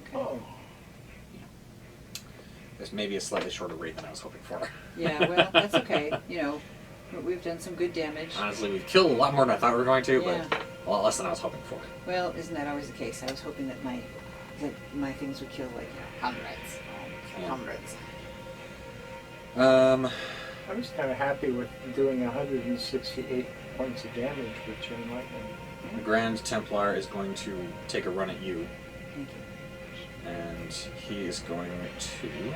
Okay. Oh. There's maybe a slightly shorter rate than I was hoping for. Yeah, well, that's okay. You know, we've done some good damage. Honestly, we've killed a lot more than I thought we were going to, Yeah. but a lot less than I was hoping for. Well, isn't that always the case? I was hoping that my things would kill like hundreds. Yeah. Hundreds. I was kind of happy with doing 168 points of damage with Chain Lightning. The Grand Templar is going to take a run at you, Thank you. and he is going to...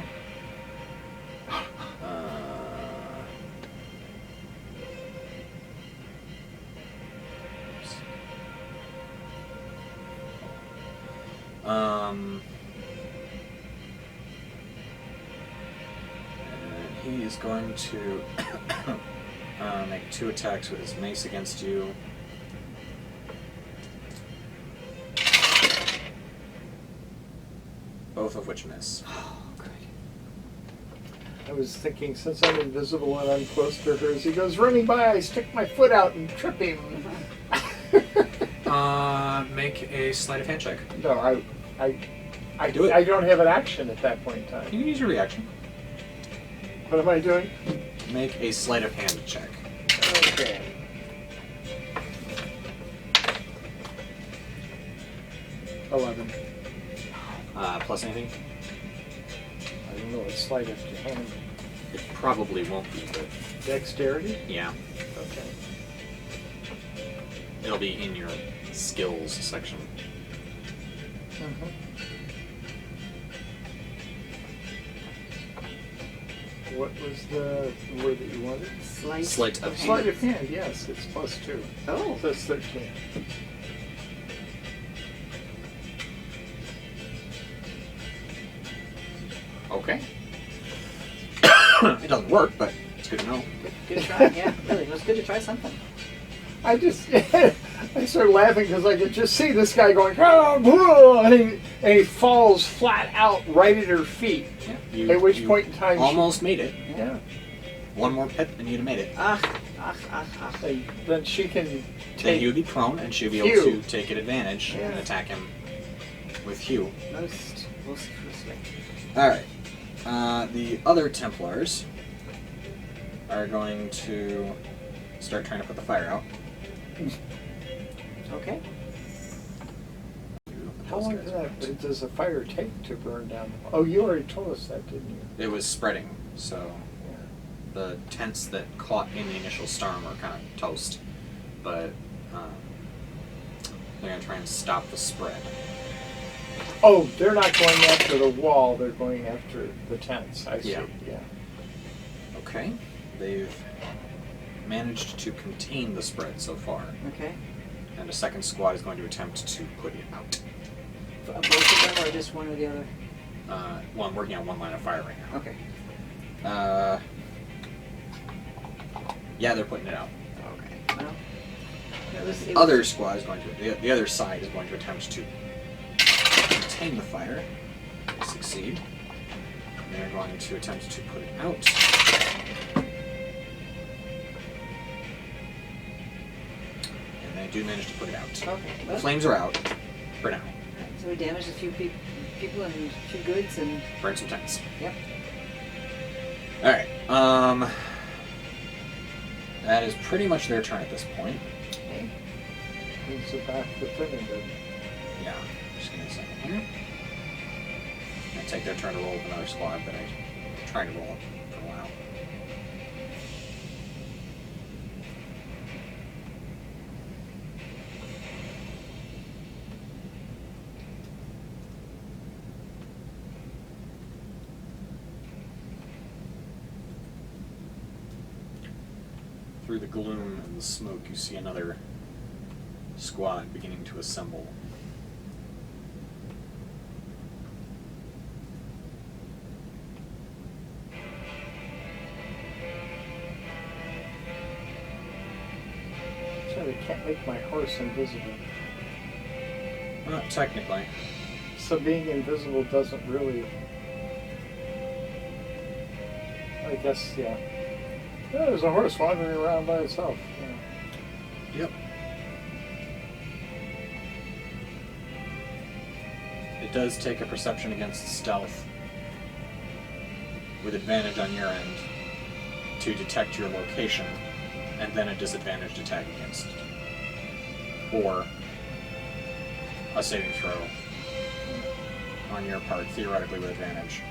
and he is going to make 2 attacks with his mace against you. Both of which miss. Oh, good. I was thinking, since I'm invisible and I'm close to her, as he goes running by, I stick my foot out and trip him. Make a sleight of hand check. No, I Do it. I don't have an action at that point in time. You can use your reaction. What am I doing? Make a sleight of hand check. Okay. $11. Plus anything? I don't know what sleight of hand. It probably won't be, but Dexterity? yeah. Okay. It'll be in your skills section. What was the word that you wanted? Sleight of hand. Sleight of hand, yes, it's +2. Oh. So it's 13. Okay. It doesn't work, but it's good to know. Good try. Yeah, really. It was good to try something. I started laughing because I could just see this guy going, oh, and he falls flat out right at her feet. Yeah, at which point in time, almost made it. Yeah. One more pip and you'd have made it. Then she can Then take. he would be prone and she'd be able to take advantage and attack him with Hugh. Most closely. Alright. The other Templars are going to start trying to put the fire out. Okay. How long does a fire take to burn down? Oh, you already told us that, didn't you? It was spreading, so the tents that caught in the initial storm were kind of toast, but they're going to try and stop the spread. Oh, they're not going after the wall, they're going after the tents. I see. Yeah. Okay. They've managed to contain the spread so far. Okay. And a second squad is going to attempt to put it out. Both of them or just one or the other? Well, I'm working on one line of fire right now. Okay. Yeah, they're putting it out. Okay. Well, The other squad is going to, the other side is going to attempt to contain the fire. They succeed. And they're going to attempt to put it out. And they do manage to put it out. Okay. The flames are out for now. So we damaged a few people and a few goods and... Burn some tents. Yep. Alright. That is pretty much their turn at this point. Okay. Brings it back to Finnegan. Yeah. Just give me a second here. I take their turn to roll with another squad that I'm trying to roll up for a while. Through the gloom and the smoke, you see another squad beginning to assemble. So they can't make my horse invisible. Not technically. So being invisible doesn't really... I guess, yeah. Yeah, there's a horse wandering around by itself. Yeah. Yep. It does take a perception against stealth with advantage on your end to detect your location, and then a disadvantaged attack against it. Or a saving throw on your part, theoretically with advantage.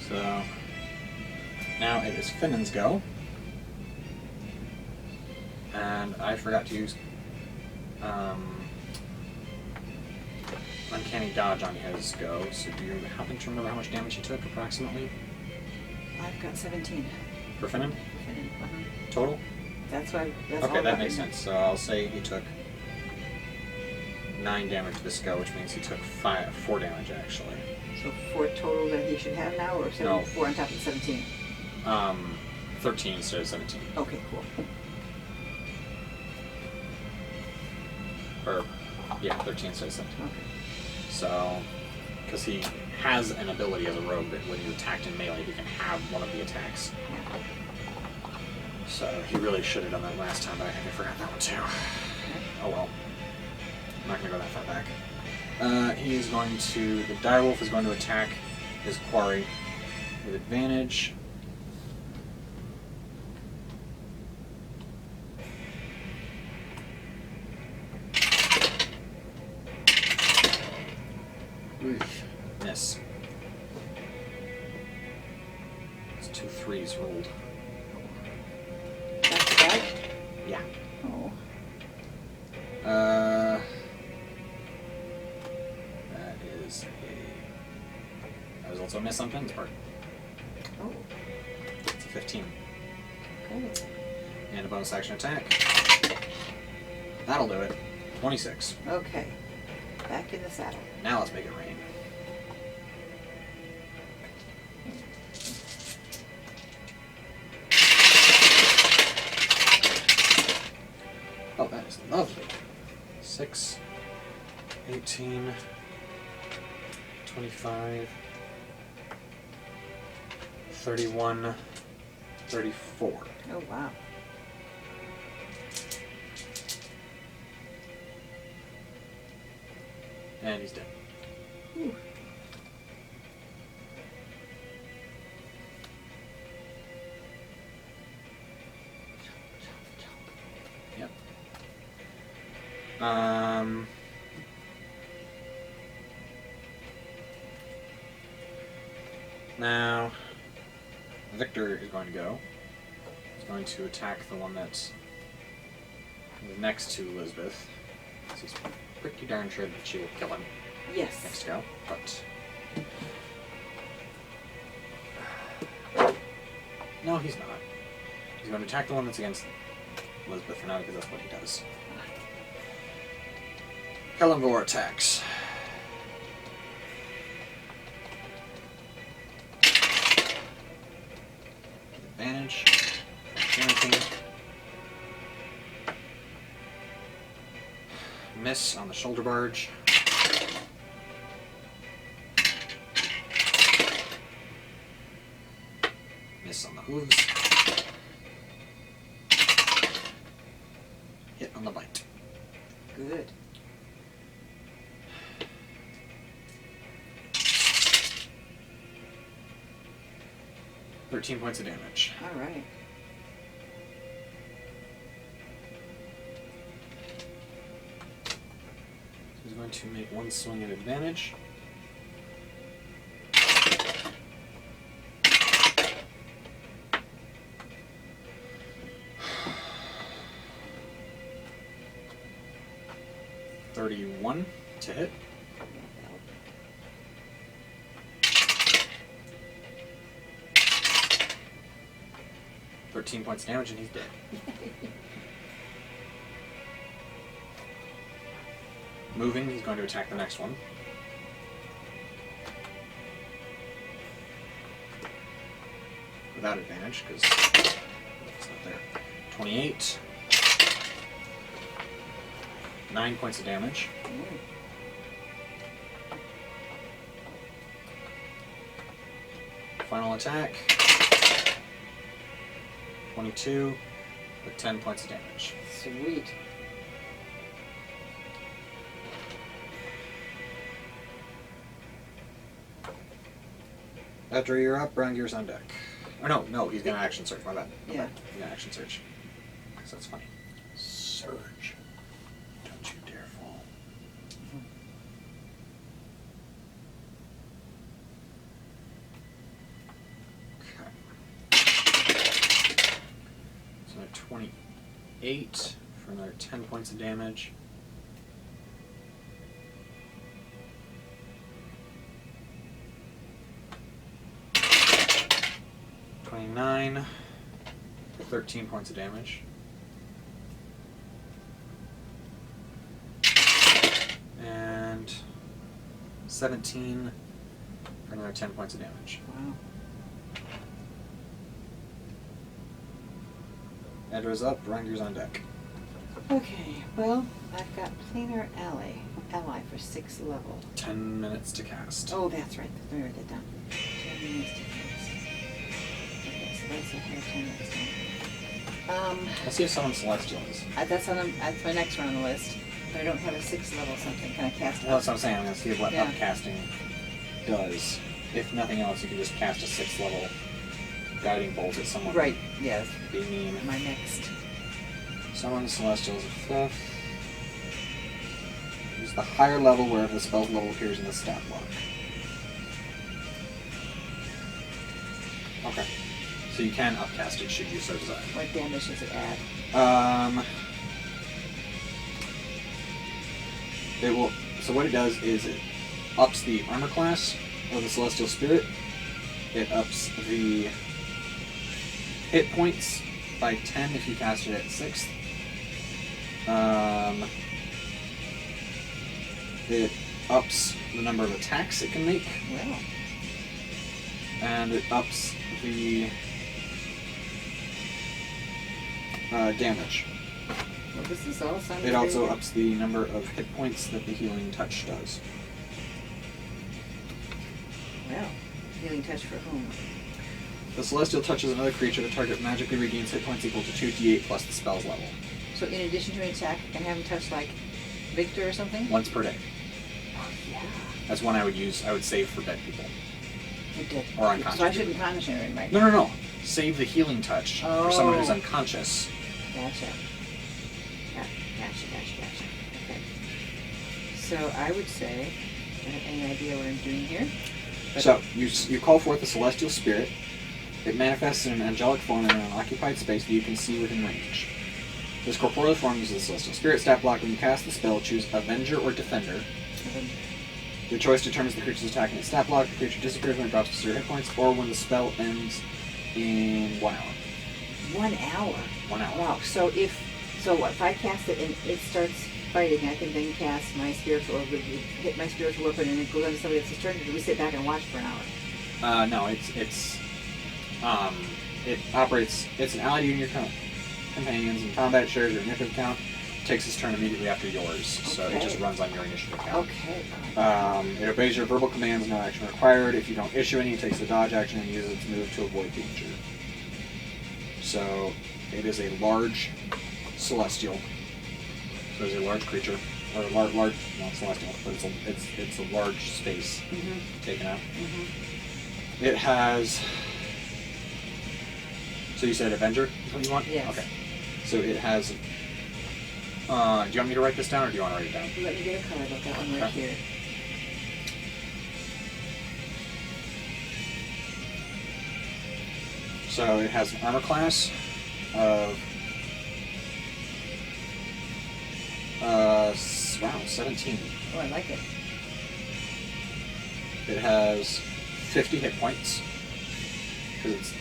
So now it is Finnan's go, and I forgot to use Uncanny Dodge on his go, so do you happen to remember how much damage he took approximately? I've got 17. For Finnan? Uh-huh. Total? That's why. That's Okay, all that I've makes written. sense. So I'll say he took 9 damage this go, which means he took 4 damage actually. So 4 total that he should have now, or No. 4 on top of 17? 13 instead of 17. Okay, cool. Or, yeah, 13 instead of 17. Okay. So, because he has an ability as a rogue that when you attacked in melee, he can have one of the attacks. Yeah. So he really should have done that last time, but I think I forgot that one too. Oh well. I'm not going to go that far back. He is going to... The direwolf is going to attack his quarry with advantage. Miss. It's 2 3s rolled. That's bad? Yeah. Oh. That is a There's also a miss on Finn's part. Oh, It's a 15. okay. And a bonus action attack. That'll do it. 26. Okay. Back in the saddle. Now let's make it rain. Oh, that is lovely. 6, 18, 25, 31, 34. Oh, wow. And he's dead. Ooh. Yep. Now, Victor is going to go. He's going to attack the one that's next to Elizabeth. He's pretty darn sure that she will kill him Yes. next go, but... No, he's not. He's going to attack the one that's against Elizabeth for now because that's what he does. Kellenvor attacks. Advantage. Flanking. Miss on the shoulder barge. Miss on the hooves. Hit on the bite. Good. $13 points of damage. All right. He's going to make one swing at advantage. $31 to hit. 13 points of damage and he's dead. Moving, he's going to attack the next one. Without advantage, because it's not there. 28. 9 points of damage. Final attack. 22 with 10 points of damage. Sweet. After you're up, Brangier's on deck. Oh no, he's gonna action search, my bad. Yeah. He's gonna action search. So that's funny. Surge. Don't you dare fall. Okay. So another 28 for another 10 points of damage. $29 for 13 points of damage. And 17 for another 10 points of damage. Wow. Edra's up, Rangier's on deck. Okay, well, I've got planar ally for 6th level. 10 minutes to cast. Oh, that's right. Let me write that down. 10 minutes to cast. Okay, so that's ahead of 10 minutes now. Let's see if someone Celestial is. That's my next one on the list. But I don't have a 6th level something. Can I cast Well, that's what I'm saying. I'm going to see what Yeah. upcasting does. If nothing else, you can just cast a 6th level guiding bolt at someone. Right, yes. Be mean. My next. Summon Celestial is a 5th. Use the higher level wherever the spell's level appears in the stat block. Okay. So you can upcast it should you so desire. What damage does it add? It will. So what it does is it ups the armor class of the Celestial Spirit. It ups the hit points by 10 if you cast it at 6th. It ups the number of attacks it can make. Wow. And it ups the damage. Well, this is all sounding It also very good. ups the number of hit points that the Healing Touch does. Wow. Healing touch for whom? The Celestial touches another creature. The target magically regains hit points equal to 2d8 plus the spell's level. So in addition to an attack, I can have him touch like Victor or something? Once per day. Oh, yeah. That's one I would use. I would save for dead people. It did. Or unconscious. So I shouldn't punish him, right? No. Save the Healing Touch for someone who's unconscious. Gotcha. Gotcha. Okay. So I would say, I don't have any idea what I'm doing here. But So, you call forth the Celestial Spirit. It manifests in an angelic form in an occupied space that you can see within range. This corporeal form uses the Celestial Spirit stat block. When you cast the spell, choose Avenger or Defender. Your choice determines the creature's attack and its stat block. The creature disappears when it drops to 0 hit points, or when the spell ends in 1 hour. 1 hour. 1 hour. Wow. So if I cast it and it starts fighting, I can then cast my spiritual, hit my spiritual weapon, and it goes on to somebody else's turn. Do we sit back and watch for an hour? No, it operates. It's an ally to you and your companions in combat. Shares your initiative count. Takes its turn immediately after yours, so it just runs on your initiative count. Okay. It obeys your verbal commands, no action required. If you don't issue any, it takes the dodge action and uses its move to avoid danger. So it is a large celestial. So it's a large creature, or large, not celestial, but it's a large space taken out. Mm-hmm. It has. So you said Avenger is what you want? Yes. Okay. So it has. Do you want me to write this down, or do you want to write it down? Let me get a card. I've got one right here. So it has an armor class of 17. Oh, I like it. It has 50 hit points because it's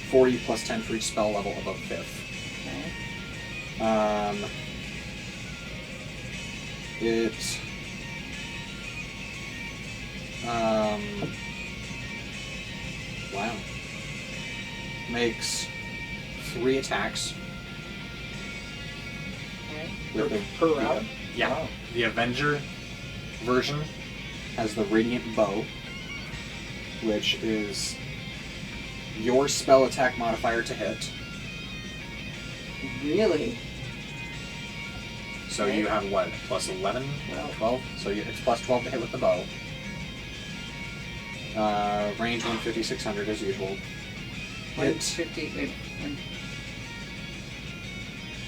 40 plus 10 for each spell level above 5th. Okay. It wow, makes 3 attacks. Okay. With the, Per round? Yeah. Wow. The Avenger version has the Radiant Bow, which is your spell attack modifier to hit. Really? So you have what, plus 11? 12? So it's plus 12 to hit with the bow. Range 150, 600 as usual. Hit 150, wait,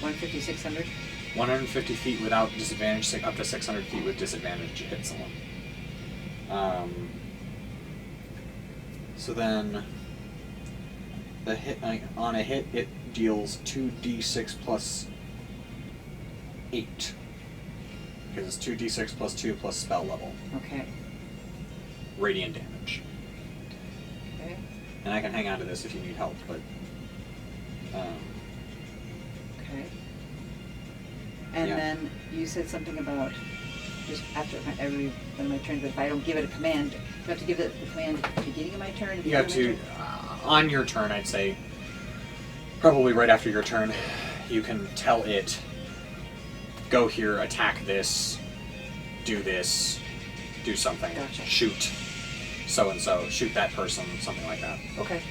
150, 600? 150 feet without disadvantage, up to 600 feet with disadvantage to hit someone. So then, the hit on a hit, it deals 2d6 plus 8. Because it's 2d6 plus 2 plus spell level. Okay. Radiant damage. Okay. And I can hang on to this if you need help, but... Okay. And Yeah. then you said something about just after every one of my turns, but if I don't give it a command, do I have to give it the command at the beginning of my turn? You have to, on your turn, I'd say, probably right after your turn, you can tell it, go here, attack this, do something, Gotcha. shoot so-and-so, shoot that person, something like that. Okay.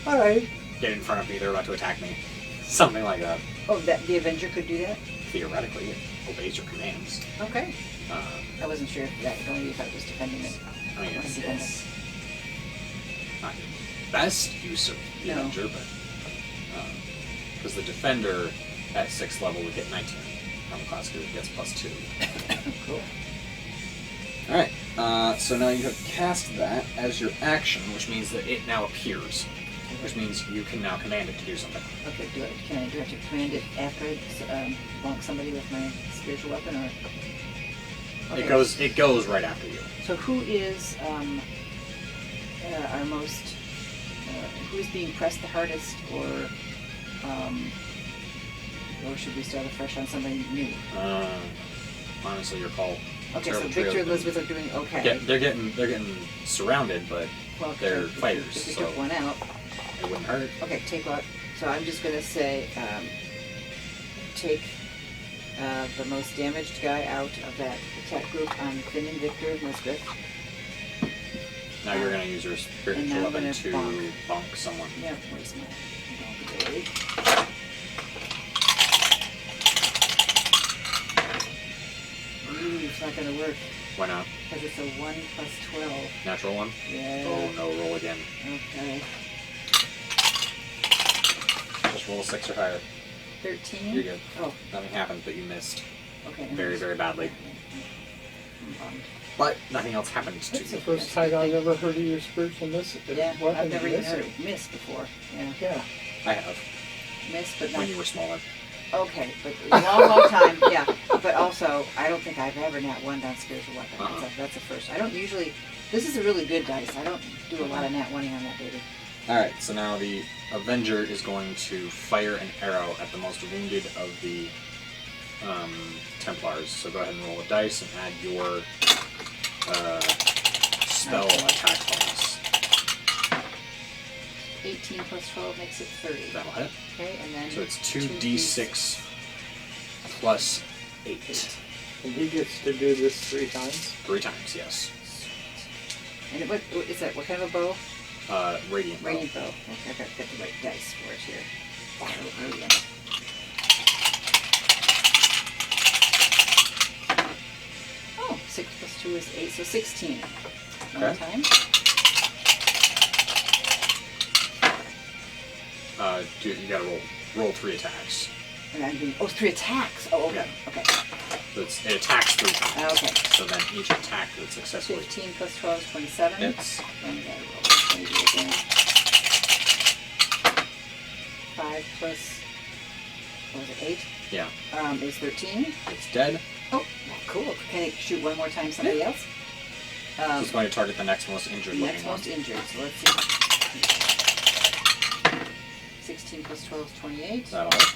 All right. Get in front of me, they're about to attack me. Something like that. Oh, that the Avenger could do that? Theoretically, it obeys your commands. Okay. Uh, I wasn't sure if that only if I was defending it. I mean, Or it's defending. not your best use of the No. Avenger, but because the Defender at 6th level would get 19 from class because it gets plus 2. Cool. Alright, so now you have cast that as your action, which means that it now appears, which means you can now command it to do something. Okay, do I have to command it after I bonk somebody with my spiritual weapon, or? Okay. It goes right after you. So who is our most? Who's being pressed the hardest, or should we start afresh on somebody new? Honestly, your call. Okay, so Victor and Elizabeth are doing okay. Yeah, they're getting surrounded, but Well, they're if fighters, If we so took one out. it wouldn't hurt. Okay, take what? So I'm just gonna say, take the most damaged guy out of that attack group on Finn and Victor and Elizabeth. Now you're going to use your And spiritual now I'm weapon gonna to bonk someone. Yeah, where's my ability? Ooh, it's not gonna work. Why not? Because it's a 1 plus 12. Natural one? Yeah. Oh no, roll again. Okay. Just roll a 6 or higher. 13? You're good. Oh, Nothing happened, but you missed. okay. Very, very badly. I'm bummed. But nothing else happened to That's the you. first time I've ever heard of your spiritual miss. Yeah, weapon I've never even heard missing. of miss before. Yeah. Yeah. I have, Miss, but not. when you were smaller. Okay, but a long, long time, yeah. But also, I don't think I've ever nat 1 on spiritual weapon. That's a first. I don't usually. This is a really good dice. I don't do a lot of nat 1ing on that baby. Alright, so now the Avenger is going to fire an arrow at the most wounded of the Templars. So go ahead and roll a dice and add your spell attack bonus. 18 plus 12 makes it 30. That'll hit. Okay, and then. So it's 2d6 plus 8. And he gets to do this 3 times. 3 times, yes. And what is that? What kind of a bow? Radiant bow. Radiant bow. Okay, I've got to get the right dice for it here. So, radiant. Oh, 6 plus 2 is 8, so 16. One Okay. time. You gotta roll 3 attacks. And I'm doing, 3 attacks. Oh, okay. Okay. So it attacks 3 times. Okay. So then each attack that's successfully 15 plus 12 is 27. hits. And I roll 20 again. 5 plus, what was it, 8? Yeah. Is 13. It's dead. Oh, cool. Can it shoot one more time somebody else? So it's going to target the next most injured looking Next one. most injured. So let's see. 16 plus 12 is 28. That'll hit.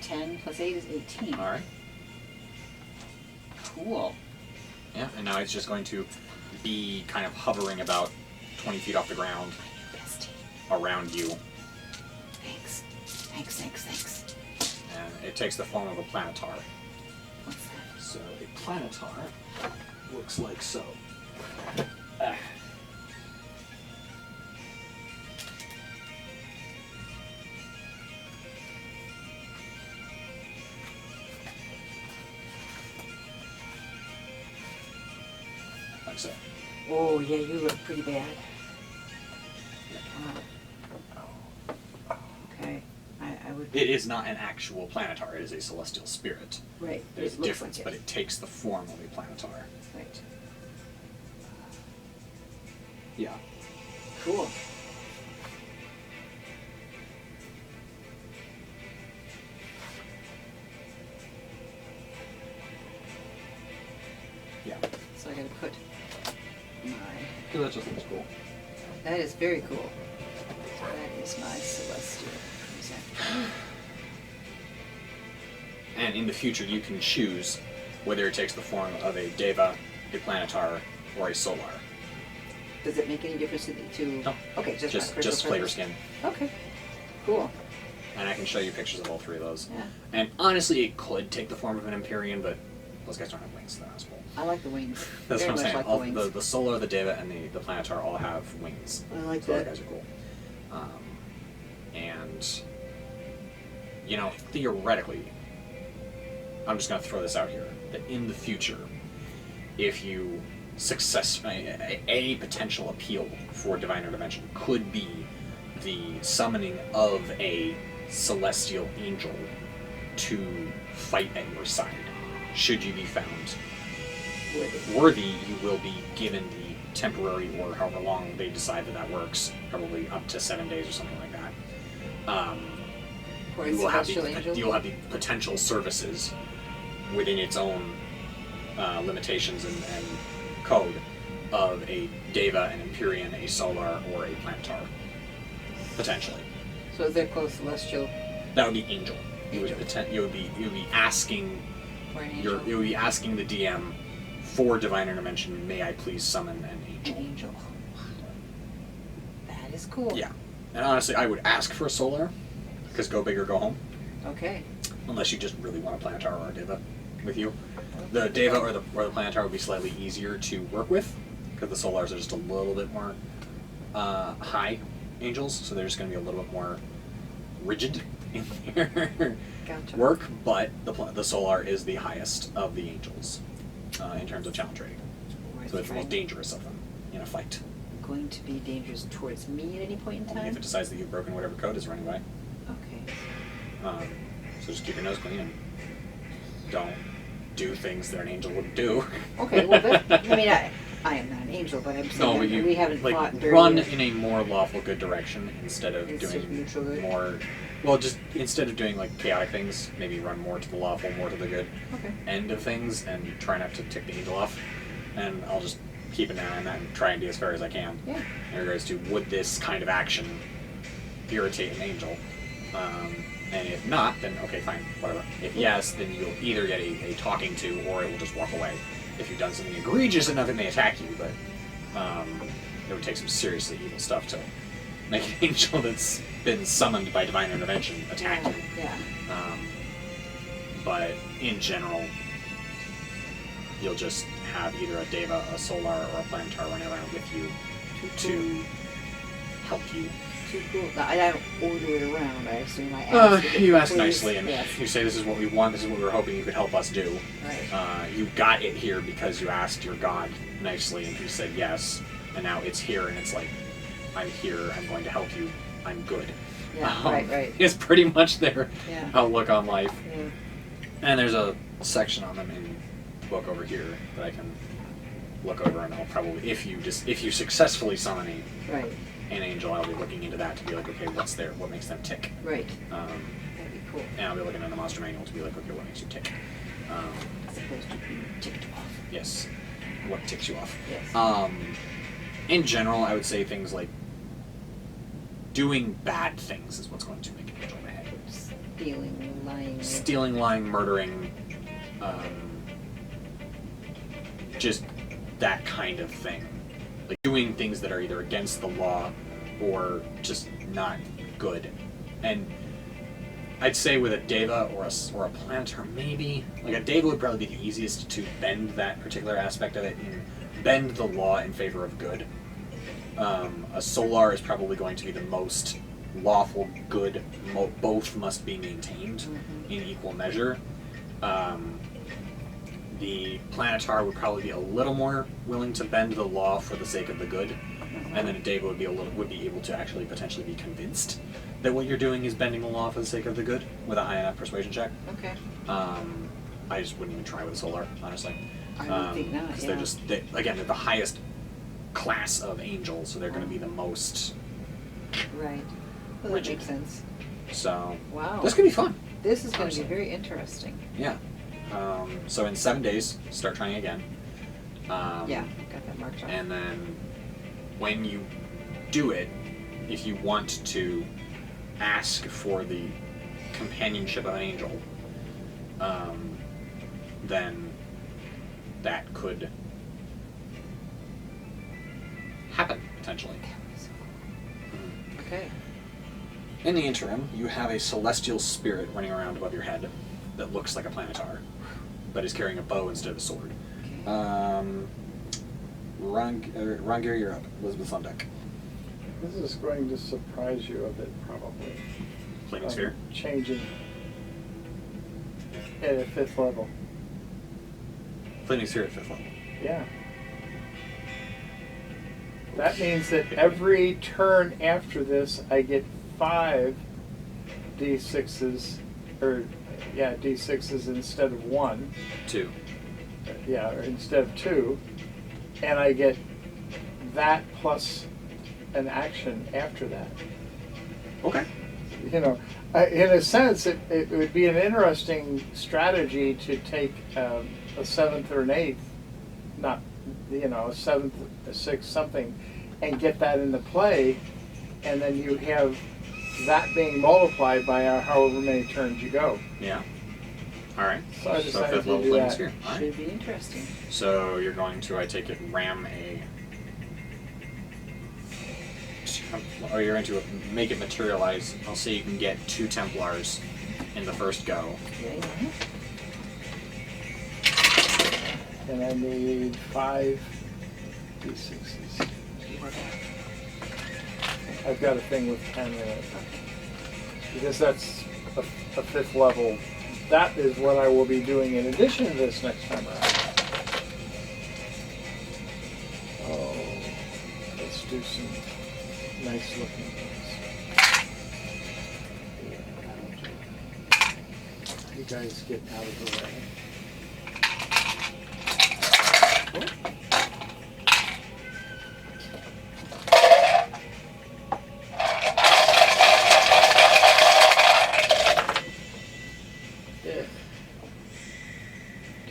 10 plus 8 is 18. Alright. Cool. Yeah, and now it's just going to be kind of hovering about 20 feet off the ground Best. around you. Thanks. Thanks, thanks, thanks. And it takes the form of a planetar. What's that? So a planetar looks like so. Like so. Oh, yeah, you look pretty bad. Okay. I would. It is not an actual planetar, it is a celestial spirit. Right. There's it a looks difference, like but it takes the form of a planetar. Right. Yeah. Cool. Yeah. So I gotta put my. That just looks cool. That is very cool. So that is my celestial. Exactly. And in the future, you can choose whether it takes the form of a deva, a planetar, or a solar. Does it make any difference to? No. Okay, just my Just flavor purpose. skin. Okay. Cool. And I can show you pictures of all 3 of those. Yeah. And honestly, it could take the form of an Empyrean, but those guys don't have wings, so that's cool. I like the wings. That's Very what I'm much saying. like All, the wings. the solar, the deva, and the planetar all have wings. I like So those that. guys are cool. And, you know, theoretically, I'm just going to throw this out here, that in the future, if you a potential appeal for divine intervention could be the summoning of a celestial angel to fight at your side. Should you be found worthy, you will be given the temporary, or however long they decide that works, probably up to 7 days or something like that. Or a You will have celestial angel. the potential services within its own limitations and code of a Deva, an Empyrean, a Solar, or a Planetar, potentially. So they're close celestial. That would be Angel. Angel. You would be asking Or an angel. you would be asking the DM for divine intervention. May I please summon an An angel? angel. That is cool. Yeah, and honestly, I would ask for a Solar, because go big or go home. Okay. Unless you just really want a Planetar or a Deva with you. The Deva or the Planetar would be slightly easier to work with, because the Solars are just a little bit more high angels, so they're just going to be a little bit more rigid in their Gotcha. work, but the Solar is the highest of the angels in terms of challenge rating. So it's the most dangerous of them in a fight. Going to be dangerous towards me at any point in Only if time? it decides that you've broken whatever code is running by. Okay. So just keep your nose clean and don't do things that an angel wouldn't do. Okay, well, that, I mean, I am not an angel, but I'm saying No, but that you we haven't fought like very run in a more lawful good direction instead of Instead of neutral doing good? more. Well, just instead of doing like chaotic things, maybe run more to the lawful, more to the good Okay. end of things, and try not to tick the angel off. And I'll just keep an eye on that and try and be as fair as I can. Yeah. In regards to would this kind of action irritate an angel? And if not, then okay, fine, whatever. If yes, then you'll either get a talking to, or it will just walk away. If you've done something egregious enough, it may attack you, but it would take some seriously evil stuff to make an angel that's been summoned by divine intervention attack you. Yeah. But in general, you'll just have either a Deva, a Solar, or a Planetar running around with you to help you. Too cool. No, I don't order it around. I assume I ask. You ask please. nicely, and Yes. you say, "This is what we want. This is what we were hoping you could help us do." Right. You got it here because you asked your god nicely, and he said yes. And now it's here, and it's like, "I'm here. I'm going to help you. I'm good." Yeah. Right. It's pretty much their Yeah. outlook on life. Yeah. And there's a section on them in the book over here that I can look over, and I'll probably, if you successfully summon Right. an angel, I'll be looking into that to be like, okay, what makes them tick? Right. Um, That'd be cool. and I'll be looking at the monster manual to be like, okay, what makes you tick? As opposed to being ticked off. Yes, what ticks you off? Yes. In general, I would say things like doing bad things is what's going to make an angel mad. Stealing, lying. Stealing, lying, murdering, just that kind of thing. Like doing things that are either against the law or just not good. And I'd say with a Deva or a Planetar, maybe. Like a Deva would probably be the easiest to bend that particular aspect of it and bend the law in favor of good. A Solar is probably going to be the most lawful good. Both must be maintained in equal measure. The Planetar would probably be a little more willing to bend the law for the sake of the good, and then a Deva would be able to actually potentially be convinced that what you're doing is bending the law for the sake of the good with a high enough persuasion check. Okay. I just wouldn't even try with a Solar, honestly. I would think not. Because Yeah. they're the highest class of angels, so they're going to be the most. Right. Well, that rigid. makes sense. So Wow. this could be fun. This is going to honestly. be very interesting. Yeah. So in 7 days, start trying again. Yeah, got that marked off. And then when you do it, if you want to ask for the companionship of an angel, then that could happen, potentially. Okay. In the interim, you have a celestial spirit running around above your head that looks like a Planetar, but is carrying a bow instead of a sword. Okay. Rangir, you're up. Elizabeth's on deck. This is going to surprise you a bit, probably. Flaming sphere. Changing at a 5th level. Flaming sphere at 5th level. Yeah. That means that every turn after this, I get 5 D6s, D6s instead of 1. 2. Yeah, or instead of 2. And I get that plus an action after that. Okay. you know, in a sense, it would be an interesting strategy to take a 7th or an 8th, not, you know, a 7th, a 6th, something, and get that into play, and then you have that being multiplied by however many turns you go. Yeah. All right. So I decided 5th to level do flaming that. sphere. All right. Should be interesting. So you're going to, I take it, ram a. Or you're going to make it materialize. I'll say you can get 2 Templars in the first go. Okay. And I need 5 D6s. I've got a thing with 10 in it. Because that's a 5th level. That is what I will be doing in addition to this next time around. Oh, let's do some nice looking things. You guys get out of the way.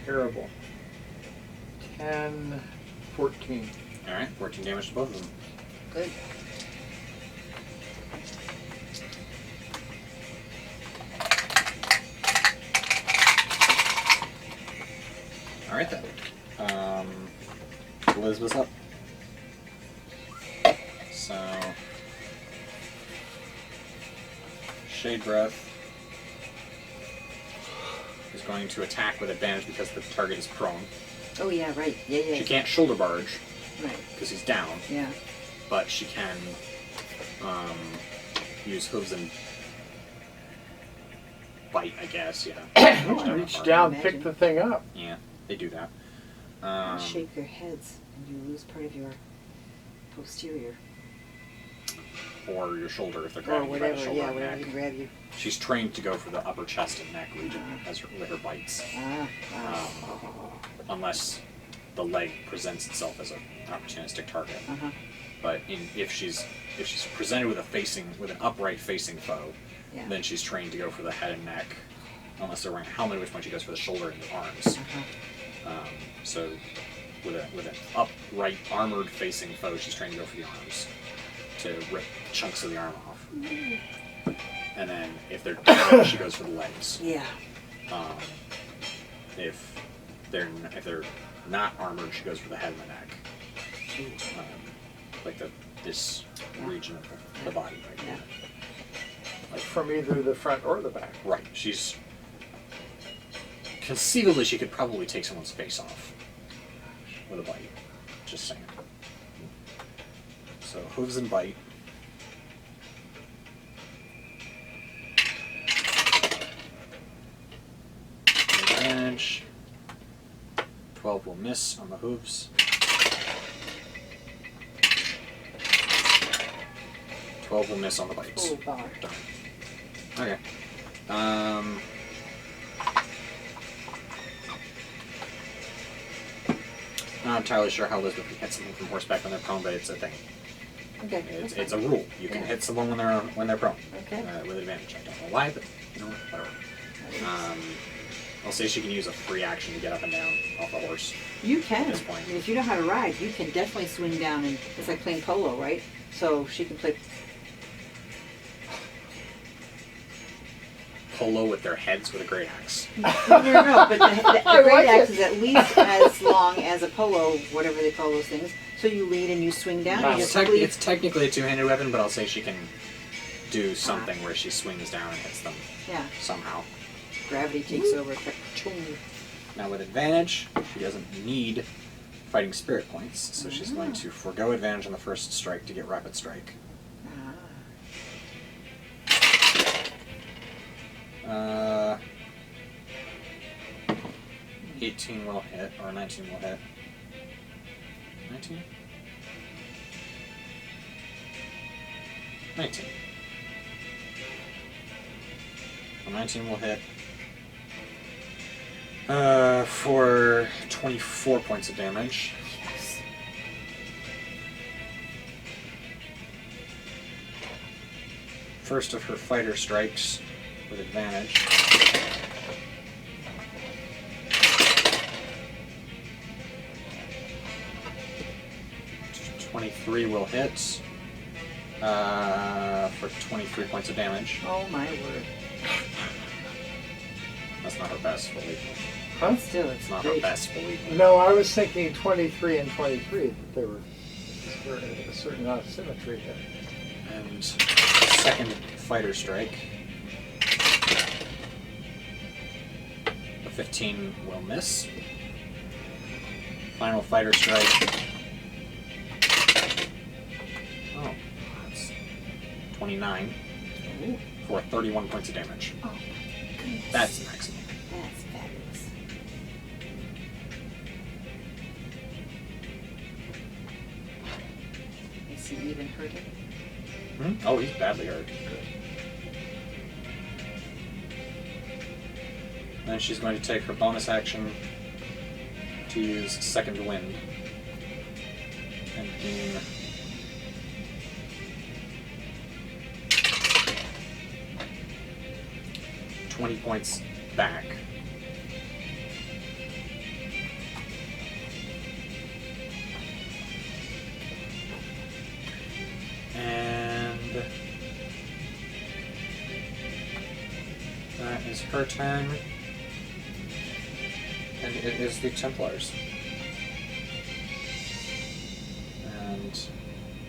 Terrible. 10, 14. All right. 14 damage to both of them. Good. All right then. Elizabeth's up. So Shade Breath is going to attack with advantage because the target is prone. Oh yeah, right. Yeah. She can't shoulder barge Right. because he's down, Yeah. but she can use hooves and bite, I guess. Yeah. Reach down, pick the thing up. Yeah, they do that. Shake your heads and you lose part of your posterior. Or your shoulder if they're Or grabbing you by the whatever, shoulder yeah, and whatever neck. can grab you. She's trained to go for the upper chest and neck region with her bites, unless the leg presents itself as an opportunistic target. But if she's presented with an upright facing foe, Yeah. then she's trained to go for the head and neck, unless they're wearing a helmet, which one she goes for the shoulder and the arms. So with an upright armored facing foe, she's trained to go for the arms to rip chunks of the arm off. And then if they're down, she goes for the legs. Yeah. If they're not armored, she goes for the head and the neck. Like this region of the body right Yeah. here. From either the front or the back. Right. She's conceivably she could probably take someone's face off with a bite. Just saying. So hooves and bite. Advantage. 12 will miss on the hooves. 12 will miss on the bites. Oh, bar. Done. Okay. Not entirely sure how Elizabeth can hit someone from horseback when they're prone, but it's a thing. Okay. It's a rule. You can hit someone when they're prone. Okay. With advantage. I don't know why, but you know, whatever. I'll say she can use a free action to get up and down off the horse. You can. At this point. If you know how to ride, you can definitely swing down, and it's like playing polo, right? So she can play. Polo with their heads with a great axe. No, but the great axe is at least as long as a polo, whatever they call those things. So you lead and you swing down. And you just lead. It's technically a two-handed weapon, but I'll say she can do something where she swings down and hits them somehow. Gravity takes over. Now with advantage, she doesn't need fighting spirit points, so she's going to forego advantage on the first strike to get rapid strike. 18 will hit, or 19 will hit. 19? 19. Well, 19 will hit. For 24 points of damage. Yes. first of her fighter strikes with advantage. 23 will hit for 23 points of damage. Oh my word. That's not her best, believe me. Huh? Still, It's not her best, believe me. No, I was thinking 23 and 23, that there were a certain amount of symmetry there. And second fighter strike. A 15 will miss. Final fighter strike. Oh, that's 29 Ooh. for 31 points of damage. Oh, goodness. That's maximum. That's fabulous. Is he even hurting? Oh, he's badly hurt. Then she's going to take her bonus action to use Second Wind and gain 20 points back. And that is her turn. And it is the Templars. And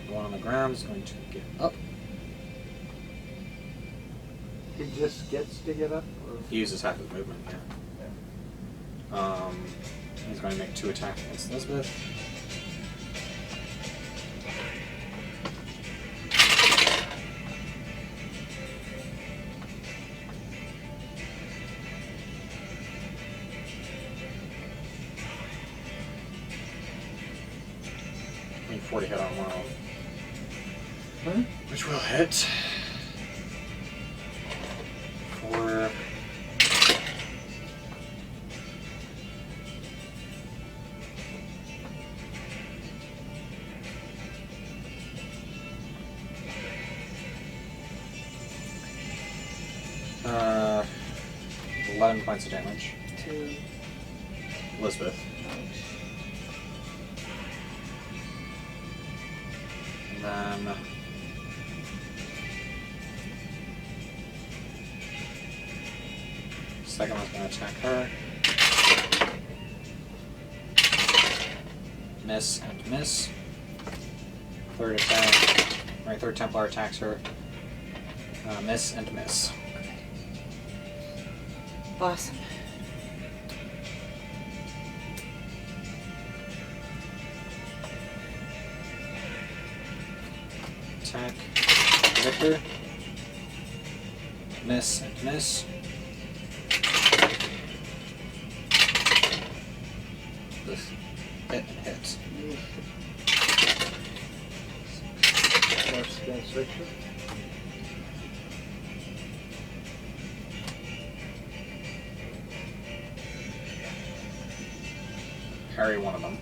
the one on the ground is going to get up. He just gets to get up? Or? He uses half his movement, yeah. He's going to make 2 attacks against Elizabeth. I mean, 40 hit on one of them. Which will hit for 11 points of damage. To Elizabeth. And then second one's going to attack her. Miss and miss. Third attack. Right, third Templar attacks her. Miss and miss. awesome. Attack. Victor. Miss and miss. This hit and hit. That's against Victor. Parry one of them.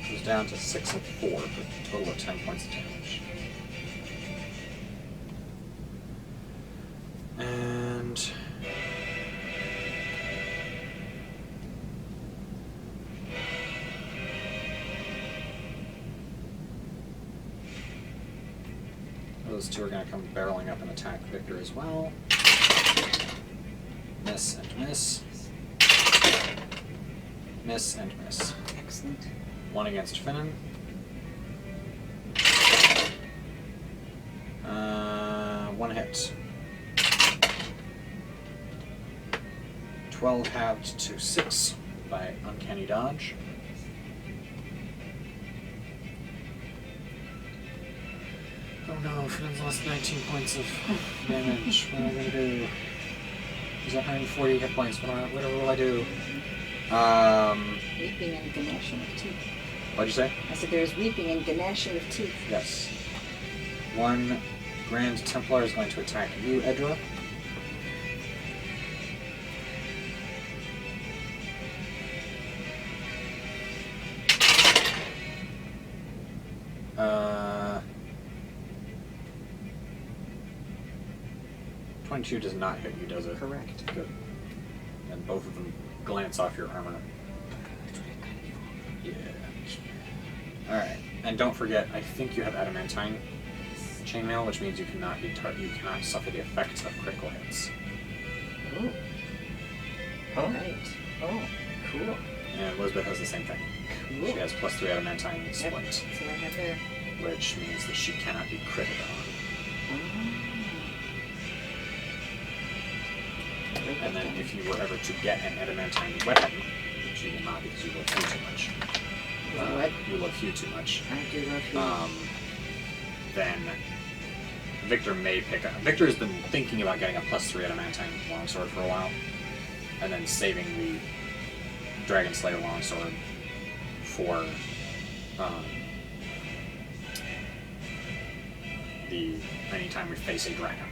Goes down to 6 and 4 for a total of 10 points of damage. And those two are going to come barreling up and attack Victor as well. Miss and miss. Miss and miss. Excellent. One against Finnan. One hit. 12 halved to 6 by Uncanny Dodge. Oh no, Finnan's lost 19 points of damage. What am I going to do? He's 140 hit points. What will I do? Weeping and gnashing of teeth. What'd you say? I said there's weeping and gnashing of teeth. Yes. One Grand Templar is going to attack you, Edra. Uh, 22 does not hit you, does it? Correct. Good. And both of them glance off your armor. Yeah. Alright. And don't forget, I think you have adamantine chainmail, which means you cannot be you cannot suffer the effects of critical hits. Oh. Oh. Right. Oh. Cool. And Elizabeth has the same thing. Cool. She has +3 adamantine Yep. splint, That's what I have there. which means that she cannot be critted on. And then if you were ever to get an adamantine weapon, which you will not because you love Hugh too much. What? You love Hugh too much. I do love you. Then Victor may pick up. Victor has been thinking about getting a +3 adamantine longsword for a while, and then saving the Dragon Slayer longsword for the anytime we face a dragon.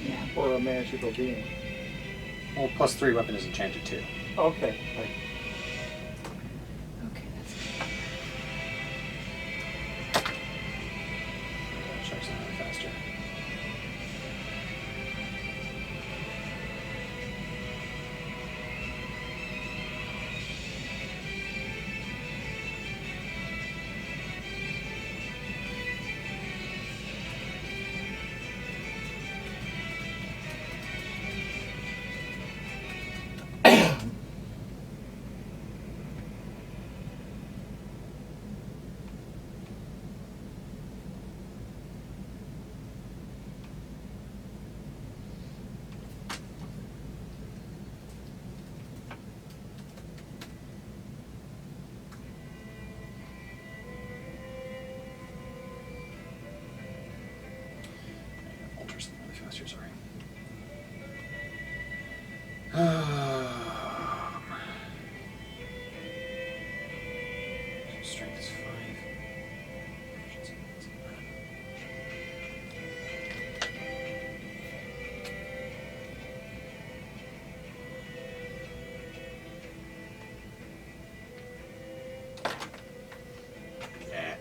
Yeah. Or a magical being. Well, +3 weapon is enchanted too. Okay. Right. Okay, that's Check something faster. Alter something really faster, sorry. Strength is 5. Yeah.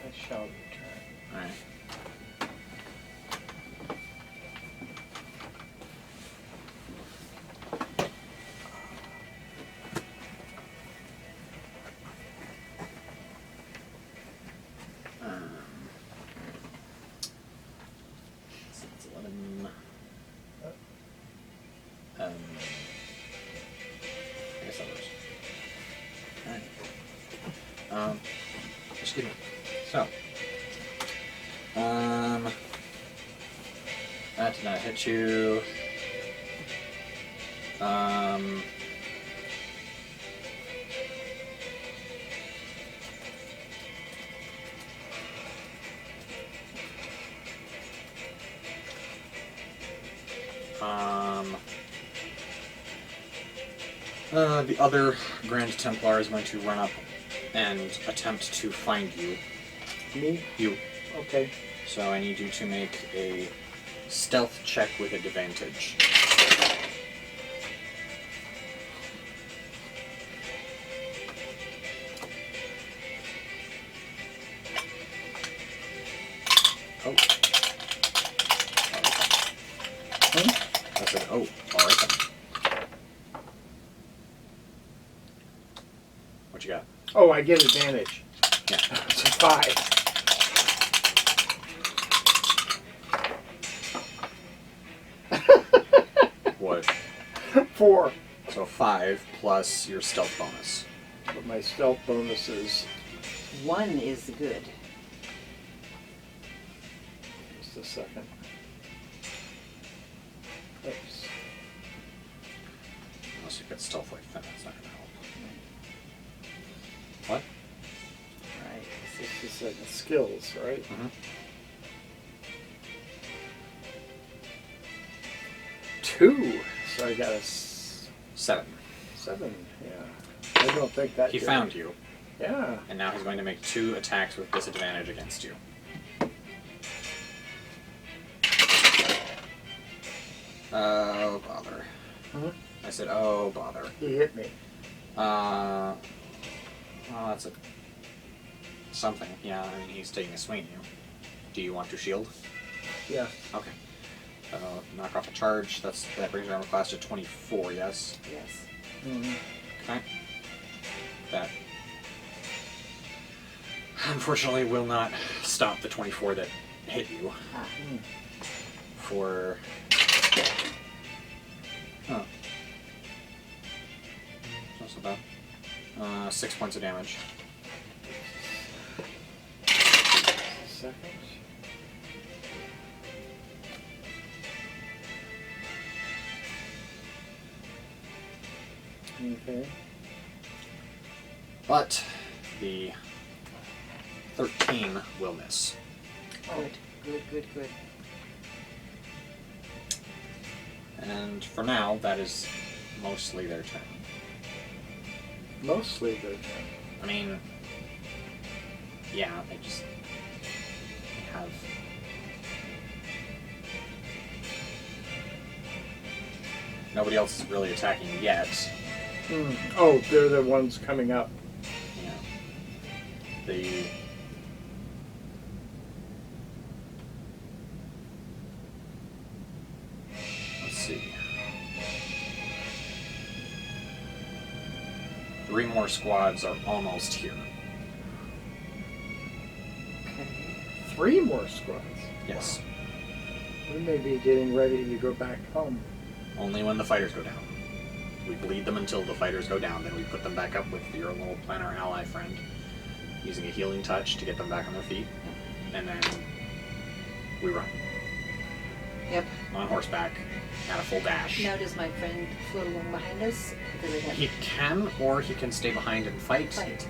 I shall return. Alright. So it's 11. I guess that works. Alright. Excuse me. So. That did not hit you. The other Grand Templar is going to run up and attempt to find you. Me? You. Okay. So I need you to make a stealth check with advantage. Oh. I said, oh, alright then. What you got? Oh, I get advantage. Yeah. It's a 5. What? 4. So 5 plus your stealth bonus. But my stealth bonus is 1 is good. just a second. Oops. Unless you get stealth like that, that's not going to help. What? Right. 60-second skills, right? Mm-hmm. 2. So I got a 7. 7. Yeah. I don't think that. He did. found you, Yeah. and now he's going to make 2 attacks with disadvantage against you. Oh, bother. Huh? I said, oh, bother. He hit me. Oh, that's a something. Yeah, I mean, he's taking a swing at you. Do you want to shield? Yeah. Okay. Knock off a charge. That brings your armor class to 24, yes? Yes. Mm-hmm. Okay. That unfortunately will not stop the 24 that hit you. Ah. For... Oh. Not so bad. 6 points of damage. Second. Okay. But the 13 will miss. Good, good, good, good. And for now, that is mostly their turn. Mostly their turn. I mean, yeah, they just have... Nobody else is really attacking yet. Mm. Oh, they're the ones coming up. Yeah. The... Let's see. 3 more squads are almost here. Okay. 3 more squads. Yes. We may be getting ready to go back home. Only when the fighters go down. We bleed them until the fighters go down, then we put them back up with your little planner ally friend, using a healing touch to get them back on their feet, and then we run. Yep. On horseback, at a full dash. Now does my friend float along behind us? Because I have He can, or he can stay behind and fight, fight.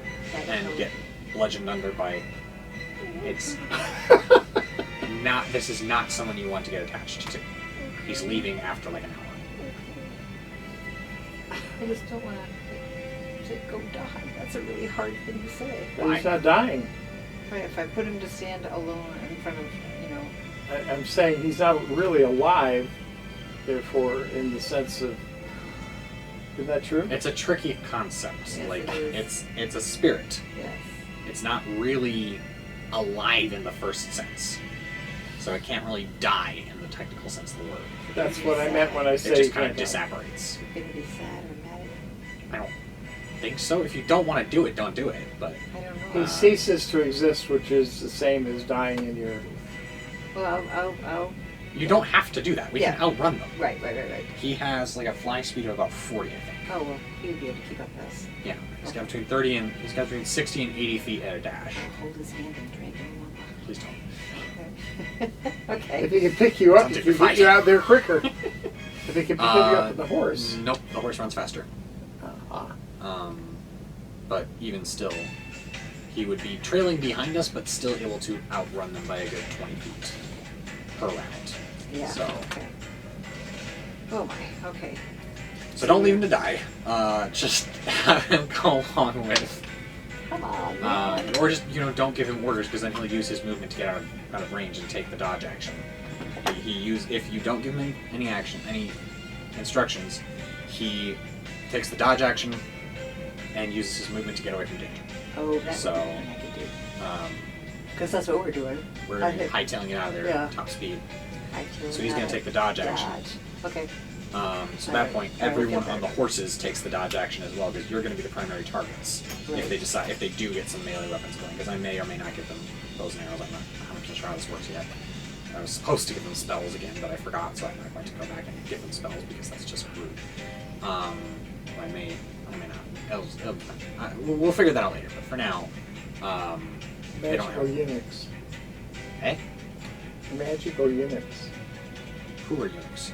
and get bludgeoned under by... It's not... This is not someone you want to get attached to. He's leaving after like an hour. I just don't want to go die. That's a really hard thing to say. But he's not dying. Right, if I put him to stand alone in front of, you know... I'm saying he's not really alive, therefore, in the sense of... Is that true? It's a tricky concept. Yes, like, it is. it's a spirit. Yes. It's not really alive in the first sense. So it can't really die in the technical sense of the word. That's what I meant when I It say just he kind of can't die. disapparates. You're going to be sad or mad at him. I don't think so. If you don't want to do it, don't do it. But I don't know. He ceases to exist, which is the same as dying in your... Well, I'll... you don't have to do that. We can Yeah. outrun them. Right. He has like a flying speed of about 40, I think. Oh, well, he would be able to keep up with us. Yeah. He's got between 30 and he's got between 60 and 80 feet at a dash. I'll hold his hand and drag him along. Please don't. Okay. If he can pick you up, Sounds he like can you're get you fighting. out there quicker. If he can pick you up with the horse. Nope. The horse runs faster. Uh-huh. But even still, he would be trailing behind us, but still able to outrun them by a good 20 feet per round. Yeah. So, Okay. Oh my. Okay. so don't leave him to die. Just have him go along with, Come on. Man. or just don't give him orders, because then he'll use his movement to get out of range and take the dodge action. If you don't give him any instructions, he takes the dodge action and uses his movement to get away from danger. Oh, that's So, something I could do. Um, Because that's what we're doing. we're I hit- hightailing it out of there Yeah. at top speed. I kill So he's going that to take the dodge action. dodge. Okay. So at that Alright. point, Alright, everyone okay. on the horses takes the dodge action as well, because you're going to be the primary targets Right. if they do get some melee weapons going. Because I may or may not give them bows and arrows. I'm not 100% sure how this works yet. I was supposed to give them spells again, but I forgot, so I'm not going to go back and give them spells because that's just rude. I may not. We'll figure that out later. But for now, they don't Magical have. eunuchs. Eh? Magical eunuchs. Who are eunuchs?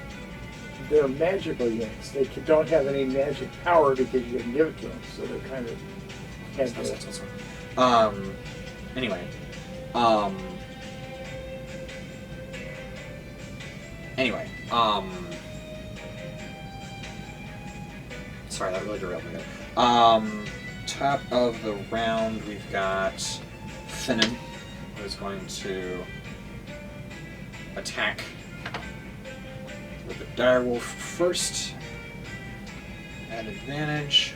They're magical eunuchs. They don't have any magic power because you didn't give it to them, so they're kind of... Anyway. Sorry, that really derailed me there. Top of the round, we've got Finnan, who's going to attack with the direwolf first at advantage.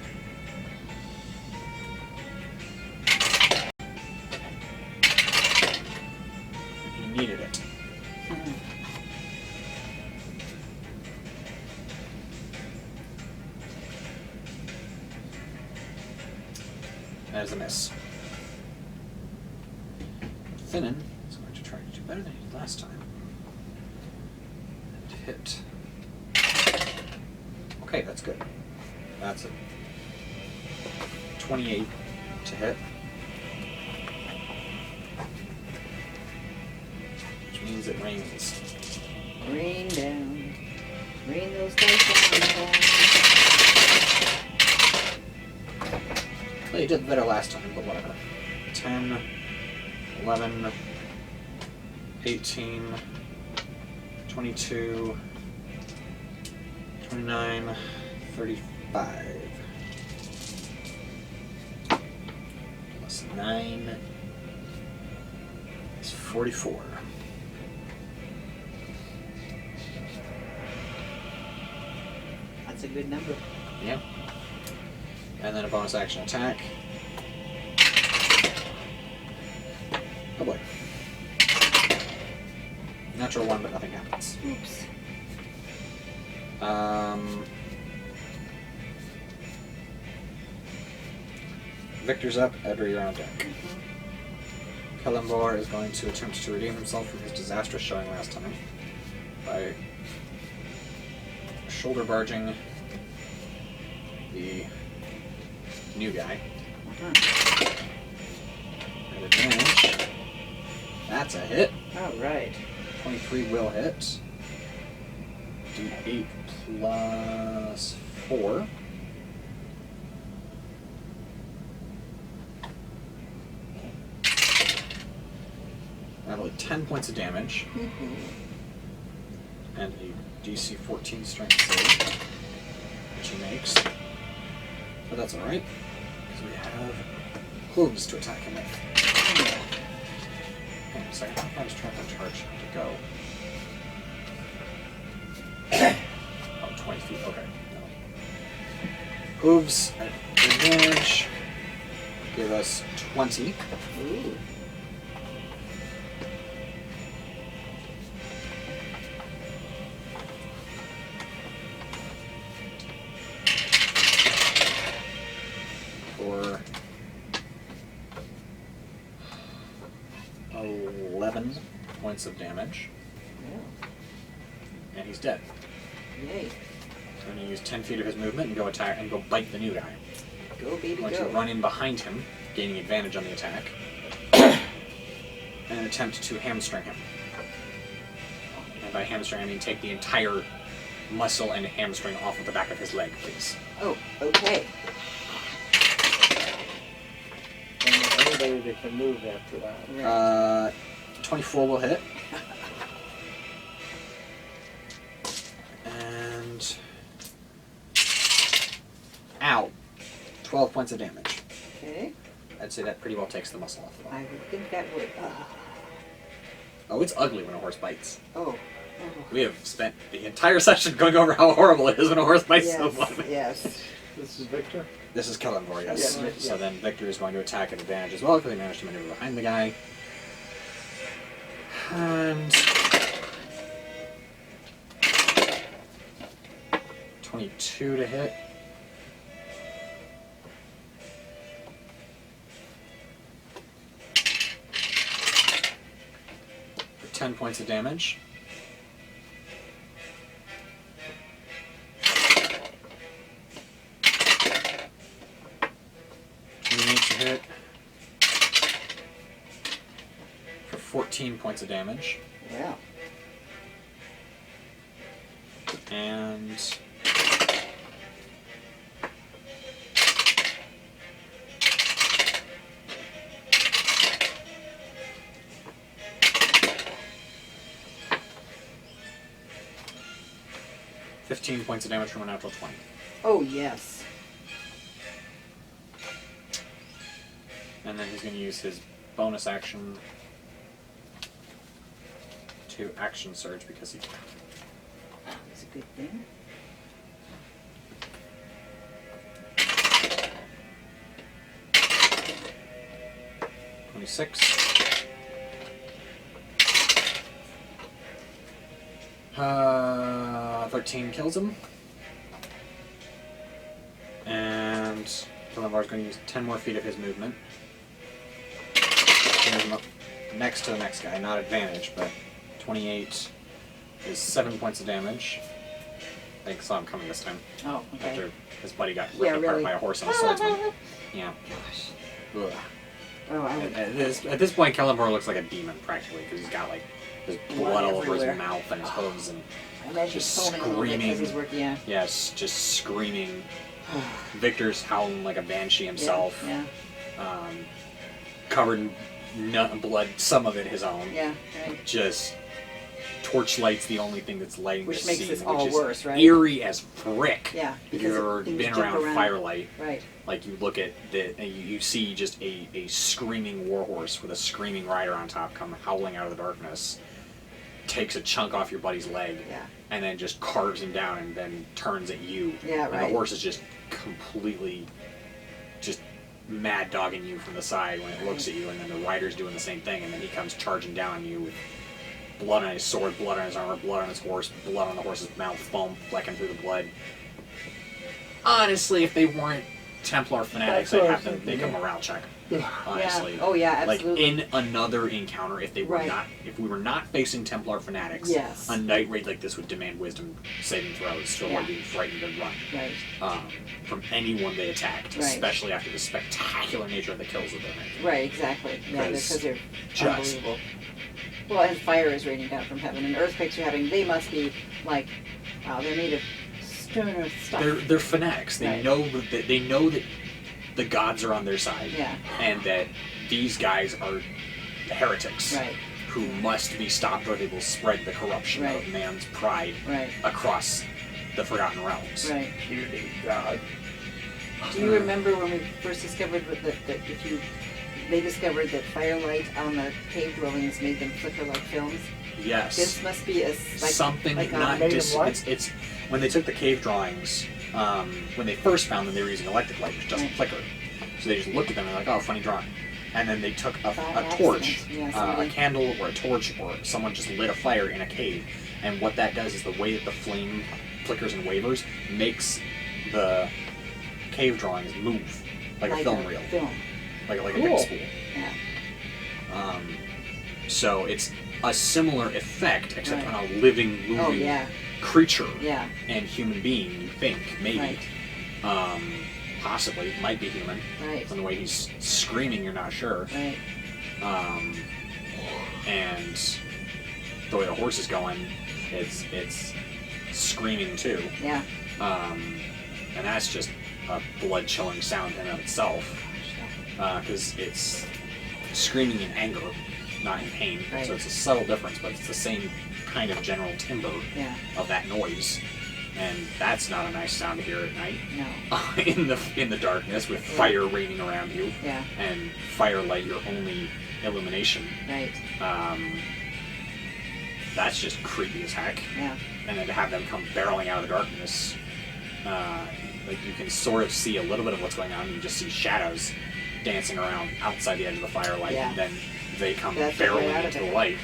That is a miss. Finnan is going to try to do better than he did last time. And hit. Okay, that's good. That's a 28 to hit. Which means it rains. Rain down. Rain those dice down. Well, you did better last time, but whatever. 10, 11, 18, 22, 29, 35. Plus 9 is 44. That's a good number. Yeah. And then a bonus action attack. Oh boy. Natural 1, but nothing happens. Oops. Victor's up. Edgar, you're on deck. Kalambor is going to attempt to redeem himself from his disastrous showing last time by shoulder barging the new guy. At advantage. That's a hit. All right. 23 will hit. D8 plus 4. That'll be 10 points of damage. And a DC 14 strength save, which he makes. But that's alright, because we have hooves to attack him with. Hang on a second, I was trying to charge to go. Oh, 20 feet, okay. No. Hooves at advantage give us 20. Ooh. For 11 points of damage. Yeah. And he's dead. Yay. So I'm going to use 10 feet of his movement and go attack and go bite the new guy. Go, baby, I'm going go. to run in behind him, gaining advantage on the attack, and attempt to hamstring him. And by hamstring, I mean take the entire muscle and hamstring off of the back of his leg, please. Oh, okay. And anybody that can move after that. Right. 24 will hit. And... Ow. 12 points of damage. Okay. I'd say that pretty well takes the muscle off the bone. I would think that would. Oh, it's ugly when a horse bites. Oh. We have spent the entire session going over how horrible it is when a horse bites Yes, someone. yes. This is Victor? This is Kalambor, yes. Yeah, So yeah. then Victor is going to attack at advantage as well because he managed to maneuver behind the guy. And 22 to hit. For 10 points of damage. Hit for 14 points of damage. Yeah. And $15 points of damage from a natural 20. Oh, yes. And then he's going to use his bonus action to action surge because he can. That's a good thing. $26. 13 kills him. And Kalimbar's going to use 10 more feet of his movement. Move him up next to the next guy, not advantage, but 28 is 7 points of damage. I think I saw him coming this time. Oh, okay. After his buddy got ripped apart really. by a horse and a swordsman. Yeah. Gosh. Ugh. Oh, I would. At this point, Kalimbar looks like a demon practically because he's got like his blood all over his everywhere. mouth and his hooves and I imagine just he's foaming a little bit because screaming. he's working. Yeah. yes, just screaming. Victor's howling like a banshee himself. Yeah. Covered in blood, some of it his own. Yeah. Right. Just torchlight's the only thing that's lighting Which the makes scene, this which all is worse, right? eerie as frick. Yeah. If because you've ever things been jump around firelight, Right. like you look at and you see just a screaming warhorse with a screaming rider on top come howling out of the darkness, takes a chunk off your buddy's leg, Yeah. and then just carves him down and then turns at you. Yeah, and right. the horse is just completely just mad dogging you from the side when it looks at you, and then the rider's doing the same thing, and then he comes charging down on you with blood on his sword, blood on his armor, blood on his horse, blood on the horse's mouth, foam flecking through the blood. Honestly, if they weren't Templar fanatics, That's I'd what I have them was make a thinking, morale check. Yeah. Honestly. Yeah. Oh yeah. Absolutely. Like in another encounter, if they were Right. not, if we were not facing Templar fanatics, Yes. a night raid like this would demand wisdom saving throws to avoid Yeah. being frightened and run Right. from anyone they attacked, Right. especially after the spectacular nature of the kills that they're making. Right. Exactly. Yeah. Because Because they're just- unbelievable. Well, and fire is raining down from heaven, and earthquakes are happening. They must be like, wow, they're made of stone or stuff. They're fanatics. They Right. know that the gods are on their side, Yeah. and that these guys are heretics Right. who must be stopped, or they will spread the corruption Right. of man's pride Right. across the Forgotten Realms. Right. Puny God. Do you remember when we first discovered that they discovered that firelight on the cave dwellings made them flicker like films? Yes. This must be Something like not Made dis- them what? it's when they took the cave drawings, when they first found them, they were using electric light, which doesn't Right. flicker. So they just looked at them and they're like, oh, funny drawing. And then they took a By torch, accident. Yeah, a somebody- candle or a torch, or someone just lit a fire in a cave. And what that does is the way that the flame flickers and wavers makes the cave drawings move like a film reel, Film. like a big Cool. spool. Yeah. So it's a similar effect, except Right. on a living, moving Oh yeah. creature Yeah. and human being. You think maybe, Right. possibly might be human. Right. From the way he's screaming, you're not sure. Right. And the way the horse is going, it's screaming too. Yeah. And that's just a blood-chilling sound in and of itself, because it's screaming in anger, not in pain. Right. So it's a subtle difference, but it's the same kind of general timbre Yeah. of that noise. And that's not a nice sound to hear at night. No. in the darkness with fire raining around you Yeah. and firelight your only illumination. Right. That's just creepy as heck. Yeah. And then to have them come barreling out of the darkness, like you can sort of see a little bit of what's going on. You just see shadows dancing around outside the edge of the firelight, Yeah. and then they come That's the way barreling out of into the it. light.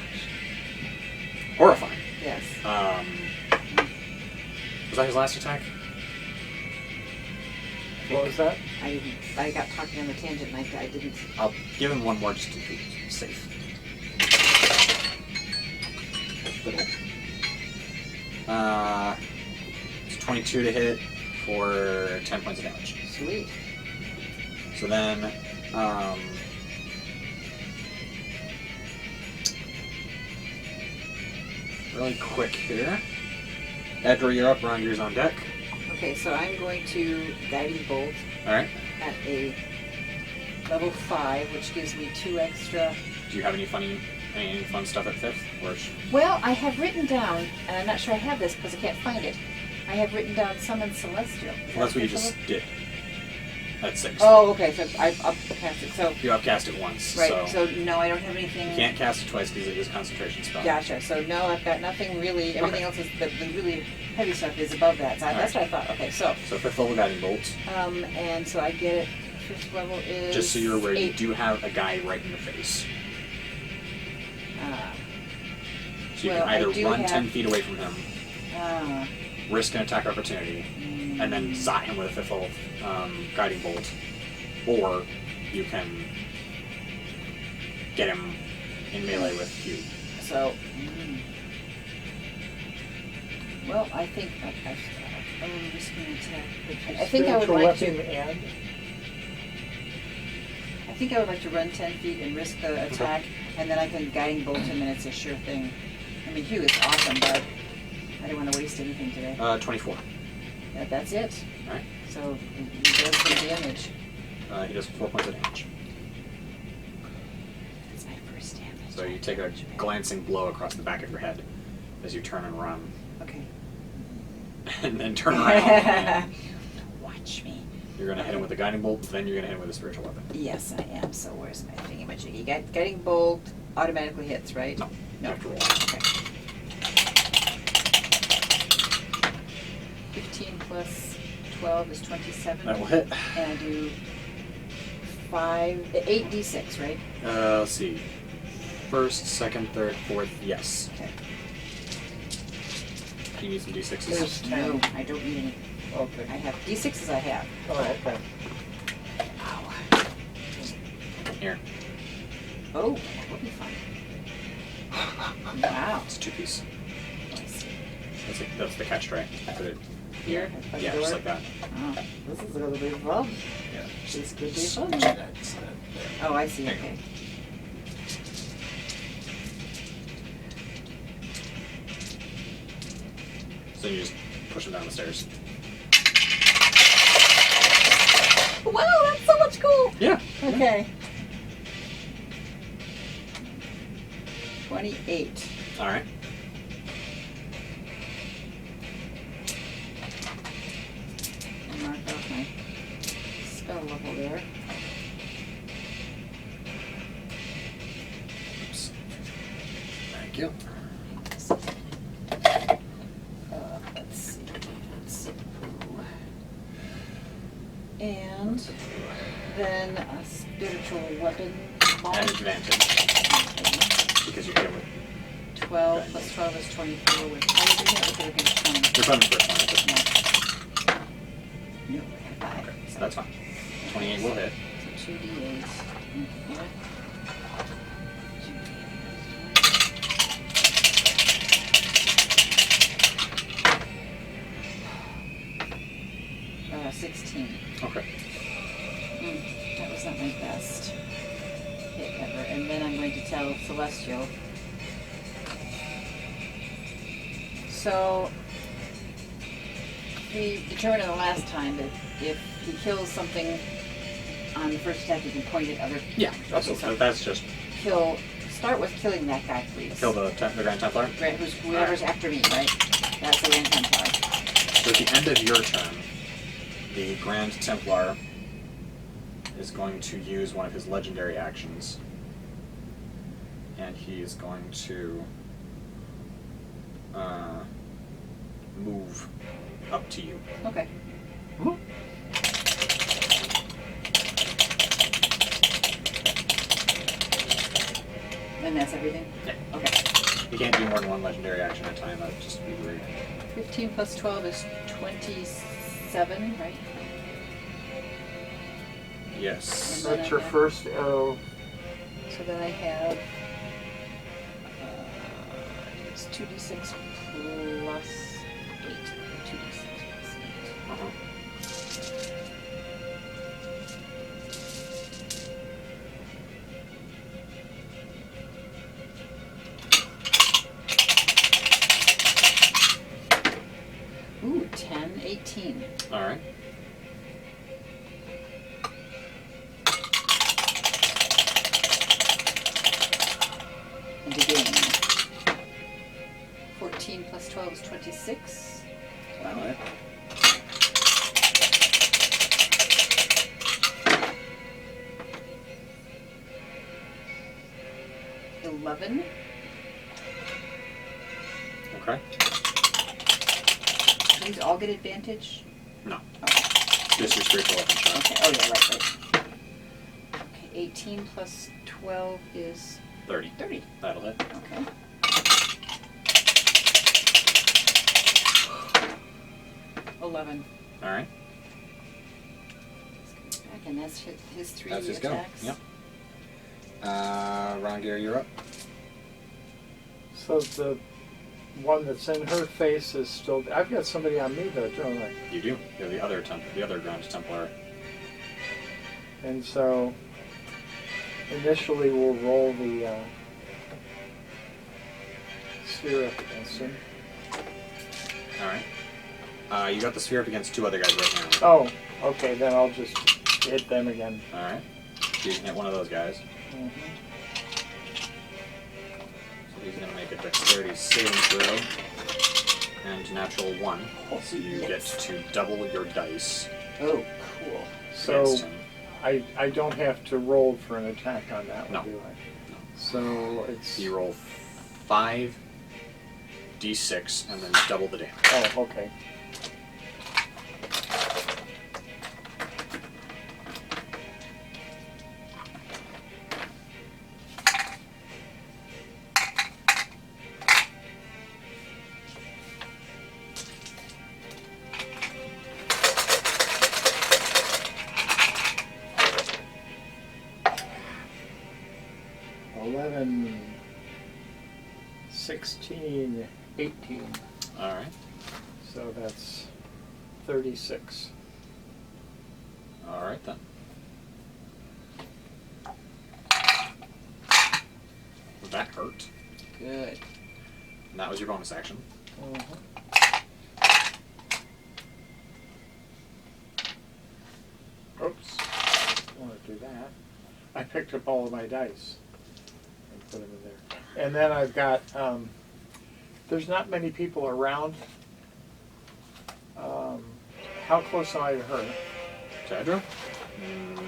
Horrifying. Yes. Was that his last attack? What was that? I got talking on the tangent and I didn't. I'll give him one more just to be safe. Fiddle. It's 22 to hit for 10 points of damage. Sweet. So then, really quick here. Edgar, you're up. Ronger's on deck. Okay, so I'm going to guiding bolt All right. at a level 5, which gives me 2 extra. Do you have any fun stuff at 5th? Or Well, I have written down, and I'm not sure I have this because I can't find it. I have written down Summon Celestial. Is well, that's that what you just level? did. At 6th. Oh, okay, so I've cast it. So, You upcast it once. right, So, so no, I don't have anything. you can't cast it twice because it is a concentration spell. Gotcha. So no, I've got nothing really. Everything else is the really heavy stuff is above that. So that's what I thought. Okay, so So 5th level guiding bolt. and so I get it. 5th level is Just so you're aware, you 8. do have a guy right in your face. So you Well, can I either do run have- 10 feet away from him, Ah, risk an attack opportunity, and then zot him with a 5th level guiding bolt, or you can get him in melee with Hugh. So, well, I think I'm risking an attack. I think I would like to. I think I would like to run 10 feet and risk the attack, and then I can guiding bolt him, and it's a sure thing. I mean, Hugh is awesome, but I don't want to waste anything today. 24. That's it. All right. So he does some damage. He does 4 points of damage. That's my first damage. So you take a glancing blow across the back of your head as you turn and run. Okay. And then turn around. Watch me. You're going to hit him with a guiding bolt, then you're going to hit him with a spiritual weapon. Yes, I am. So where's my thingamajiggy? Guiding bolt automatically hits, right? No. No. You have to roll. Okay. 15 plus 12 is 27. That will hit. And I do 8d6, right? Let's see. First, second, third, fourth, yes. Okay. Do you need some d6s? There's 10. No, I don't need any. Okay. I have d6s. I have. Oh, okay. Ow. Here. Oh, that will be fun. Wow. It's a 2-piece. I see. That's the catch tray. Put it Here? By the yeah, door? just like that. Oh, this is going to be fun. Yeah. This could be Just fun. that's that there. Oh, I see. There you go. Okay. So you just push him down the stairs. Wow, that's so much cool. Yeah. Okay. 28. All right. I'll mark off my spell level there. Oops. Thank you. Let's see. And then a spiritual weapon. At advantage. Because you hit him with 12 plus 12 is 24 with how you doing it with against 20? your bonus first one. Just No, I got 5. So that's fine. 28 will hit. So 2d8. Okay. 16. Okay. That was not my best hit ever. And then I'm going to tell Celestial. So, we determined in the last time that if he kills something on the first attack, you can point at other. Yeah. Okay, so That's just start with killing that guy, please. kill the Grand Templar. Whoever's after me, right? That's the Grand Templar. So at the end of your turn, the Grand Templar is going to use one of his legendary actions. And he is going to move up to you. Okay. And that's everything? Yeah. Okay. You can't do more than one legendary action at a time. That would just be weird. 15 plus 12 is 27, right? Yes. And then That's your first arrow. So then I have it's 2d6 plus 8. 2d6 plus 8. Uh-huh. Ooh, 10, 18. All right. And again. 14 plus 12 is 26. All right. $11. Okay. Do these all get advantage? No. Okay. Just your spiritual weapon shot. Okay. Oh yeah, right. Okay, 18 plus 12 is 30. 30. That'll hit. Okay. $11. All right. Let's go back And that's his 3 That's his go. attacks? Yep. Rongear, you're up. So the one that's in her face is still... I've got somebody on me, though, don't I? You do. You're the other Grand Templar. And so, initially we'll roll the sphere up against him. Alright. You got the sphere up against 2 other guys right now. Oh, okay, then I'll just hit them again. Alright. So you can hit one of those guys. Mm-hmm. So he's going to make a dexterity saving throw. And natural 1. So you get to double your dice Oh, cool. So against him. I don't have to roll for an attack on that one, No. do I? No. So it's... You roll 5 d6 and then double the damage. Oh, okay. $11, $16, $18. Alright. So that's 36. Alright then. That hurt. Good. And that was your bonus action. Oops. I want to do that. I picked up all of my dice and put them in there. And then I've got, there's not many people around. How close am I to her? Tadra?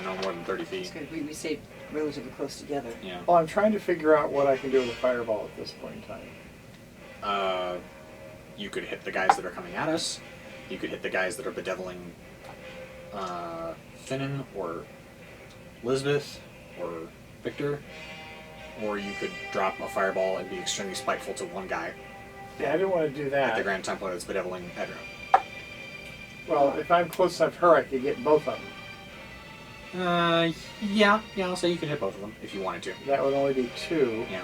No more than 30 It's feet. good. We stayed relatively close together. Yeah. Well, I'm trying to figure out what I can do with a fireball at this point in time. You could hit the guys that are coming at us. You could hit the guys that are bedeviling Finnan or Lisbeth or Victor. Or you could drop a fireball and be extremely spiteful to one guy. Yeah, I don't want to do At that. the Grand Templar that's bedeviling Pedro. Well, if I'm close enough to her, I could get both of them. Yeah, I'll say you could hit both of them if you wanted to. That would only be 2. Yeah.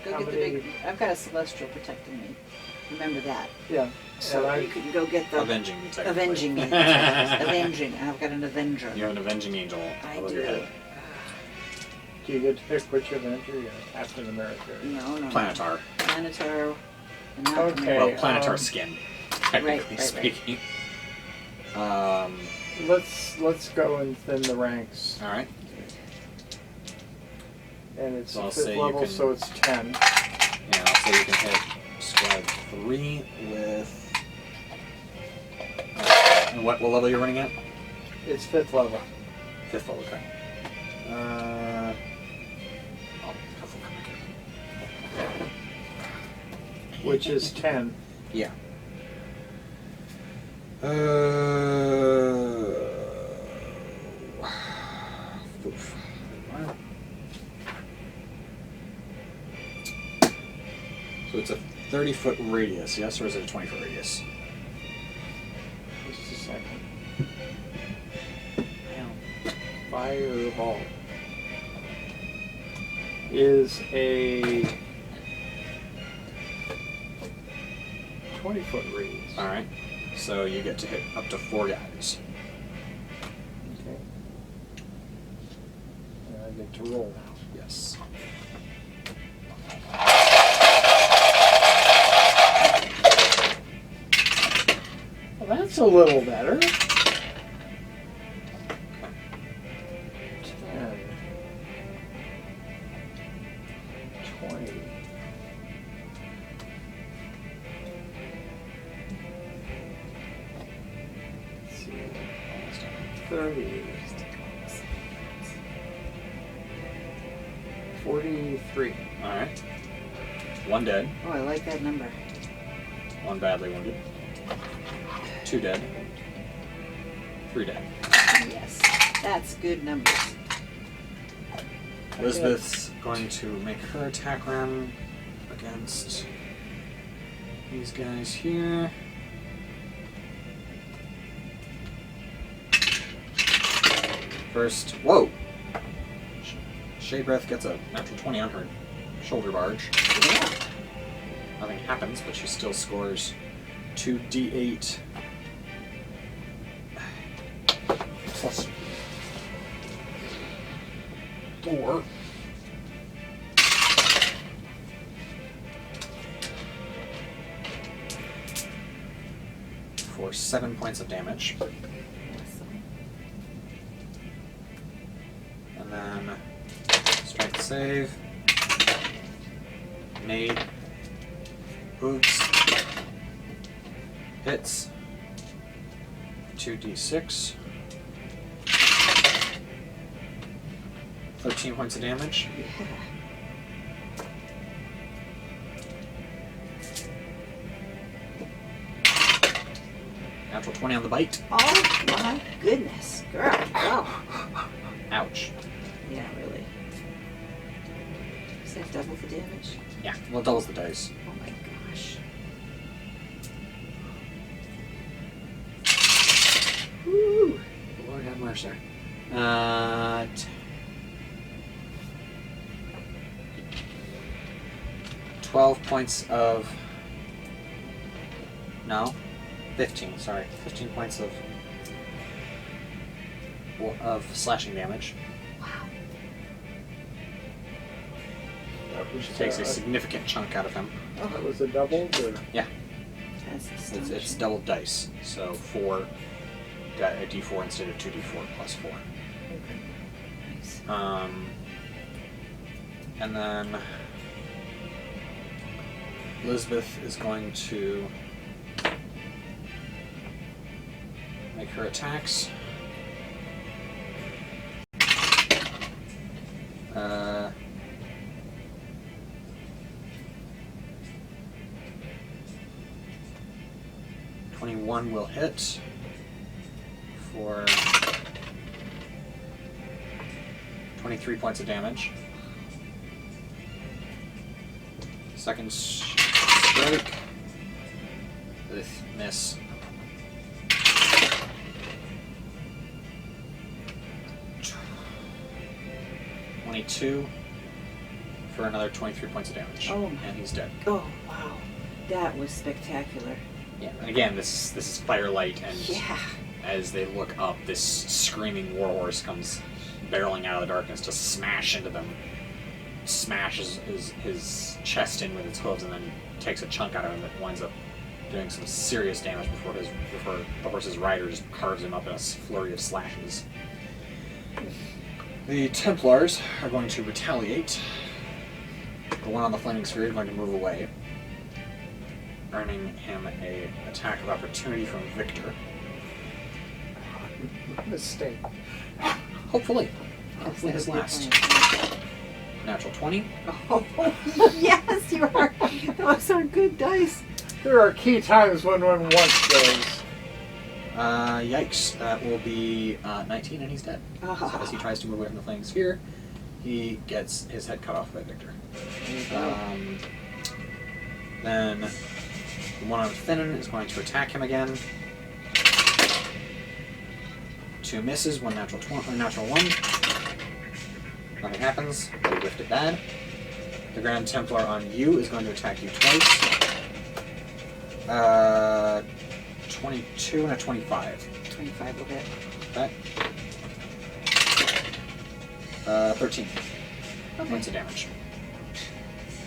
Go How get the many- big... I've got a celestial protecting me. Remember that. Yeah. So And you can go get the... Avenging me, technically. Avenging me. Avenging. I've got an Avenger. You have an avenging angel I above do. your head. Do you get to pick which Avenger you're Captain America? No. Planetar. Planetar. And not Okay. Well, America. Planetar skin, technically right. speaking. Let's go and thin the ranks. Alright. And it's So I'll 5th say you level, can- so it's 10. And I'll say you can hit squad 3 with... and what level you're running at? It's 5th level. 5th level, okay. Which is 10. Yeah. Oof. So it's a 30-foot radius, yes, or is it a 20-foot radius? Just a second. Fireball is a 20-foot radius. Alright. So you get to hit up to 4 guys. Okay. And I get to roll now. Yes. Well, that's a little better. 10. 20. Let's see. 30. 43. Alright. 1 dead, Oh, I like that number. 1 badly wounded, 2 dead, 3 dead. Yes. That's good numbers. Elizabeth's going to make her attack run against these guys here. First, whoa! Shade Breath gets a natural 20 on her shoulder barge. Yeah. Nothing happens, but she still scores 2d8 plus 4. For 7 points of damage. And then strength save. Made. Oops. Hits. 2d6. 13 points of damage. Yeah. Natural 20 on the bite. Oh my goodness, girl. Oh. Ouch. Yeah, really. Is that double the damage? Yeah, well, it doubles the dice. Oh my gosh. Woo! Lord have mercy. 12 points of... No. 15, sorry. 15 points of slashing damage. Wow. That was, She takes a significant chunk out of him. Oh, that was a double? Or? Yeah, That's it's astonishing. double dice. So 4, got a d4 instead of 2d4 plus 4. Nice. And then Elizabeth is going to make her attacks. Uh, 21 will hit for 23 points of damage. Second strike. Ugh, miss. $22 for another 23 points of damage. Oh my. And he's dead. Oh wow, that was spectacular. Yeah, and again, this is firelight, and Yeah. as they look up, this screaming warhorse comes barreling out of the darkness to smash into them. Smashes his chest in with its hooves, and then takes a chunk out of him that winds up doing some serious damage before the horse's rider just carves him up in a flurry of slashes. The Templars are going to retaliate. The one on the flaming sphere is going to move away, earning him an attack of opportunity from Victor. Mistake. Hopefully. Yes, Hopefully that his would be a last. plan. Natural 20. Oh, yes, you are. Those are good dice. There are key times when one wants those. Yikes. That will be 19 and he's dead. Ah. So as he tries to move away from the flaming sphere, he gets his head cut off by Victor. Then the one on Finnan is going to attack him again. 2 misses, 1 natural 1. Nothing happens. They whiffed it bad. The Grand Templar on you is going to attack you twice. 22 and a 25. 25 will hit. Okay. 13 Okay. points of damage.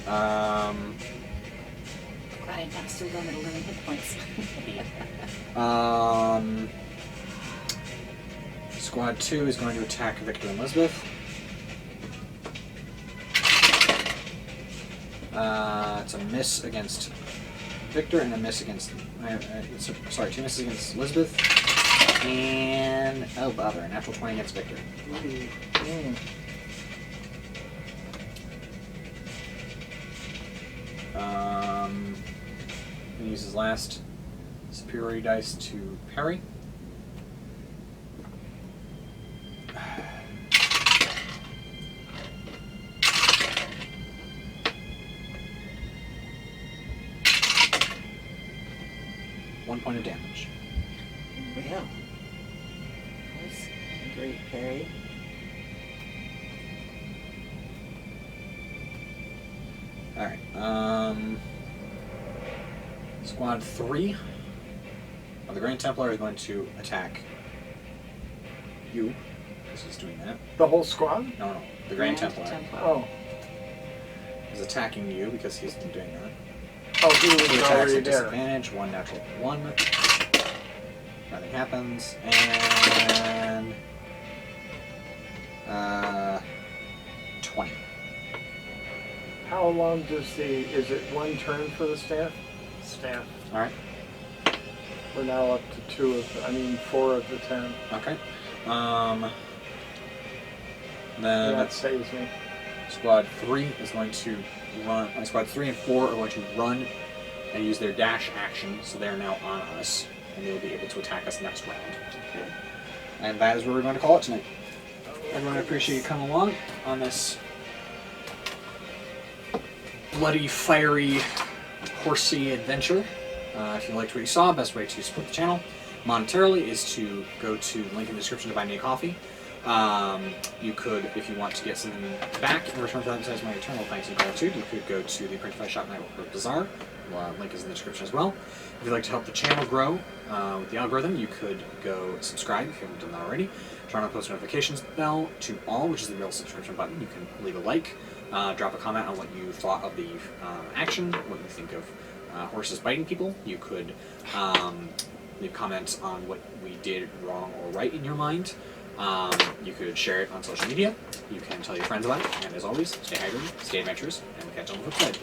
Glad I'm not still done at 11 hit points. Squad 2 is going to attack Victor and Elizabeth. It's a miss against Victor and a miss against... 2 misses against Elizabeth. And... oh bother, a natural 20 against Victor. He uses his last superiority dice to parry. One point of damage. Well, that was Great parry. Alright, Squad 3 of the Grand Templar is going to attack you. This is doing that. The whole squad? No. The Grand Templar Oh. is attacking you because he's been doing that. Oh, he He was attacks already at there. disadvantage, 1 natural 1. Nothing happens, and 20. How long does is it one turn for the staff? Staff. Alright, We're now up to 4 of the 10. okay. And Then that saves me. Squad 3 is going to run. Squad 3 and 4 are going to run and use their dash action, so they're now on us, and they'll be able to attack us next round. Okay. And that is where we're going to call it tonight. Everyone, I appreciate you coming along on this bloody, fiery, horsey adventure. If you liked what you saw, best way to support the channel monetarily is to go to the link in the description to buy me a coffee. You could, if you want to get something back in return for that besides my eternal thanks and gratitude, you could go to the Printify Shop Network Bazaar. Link is in the description as well. If you'd like to help the channel grow with the algorithm, you could go subscribe if you haven't done that already. Turn on post notifications bell to all, which is the real subscription button. You can leave a like, drop a comment on what you thought of the action, what you think of horses biting people. You could leave comments on what we did wrong or right in your mind. You could share it on social media. You can tell your friends about it. And as always, stay hydrated, stay adventurous, and we'll catch you on the flip side.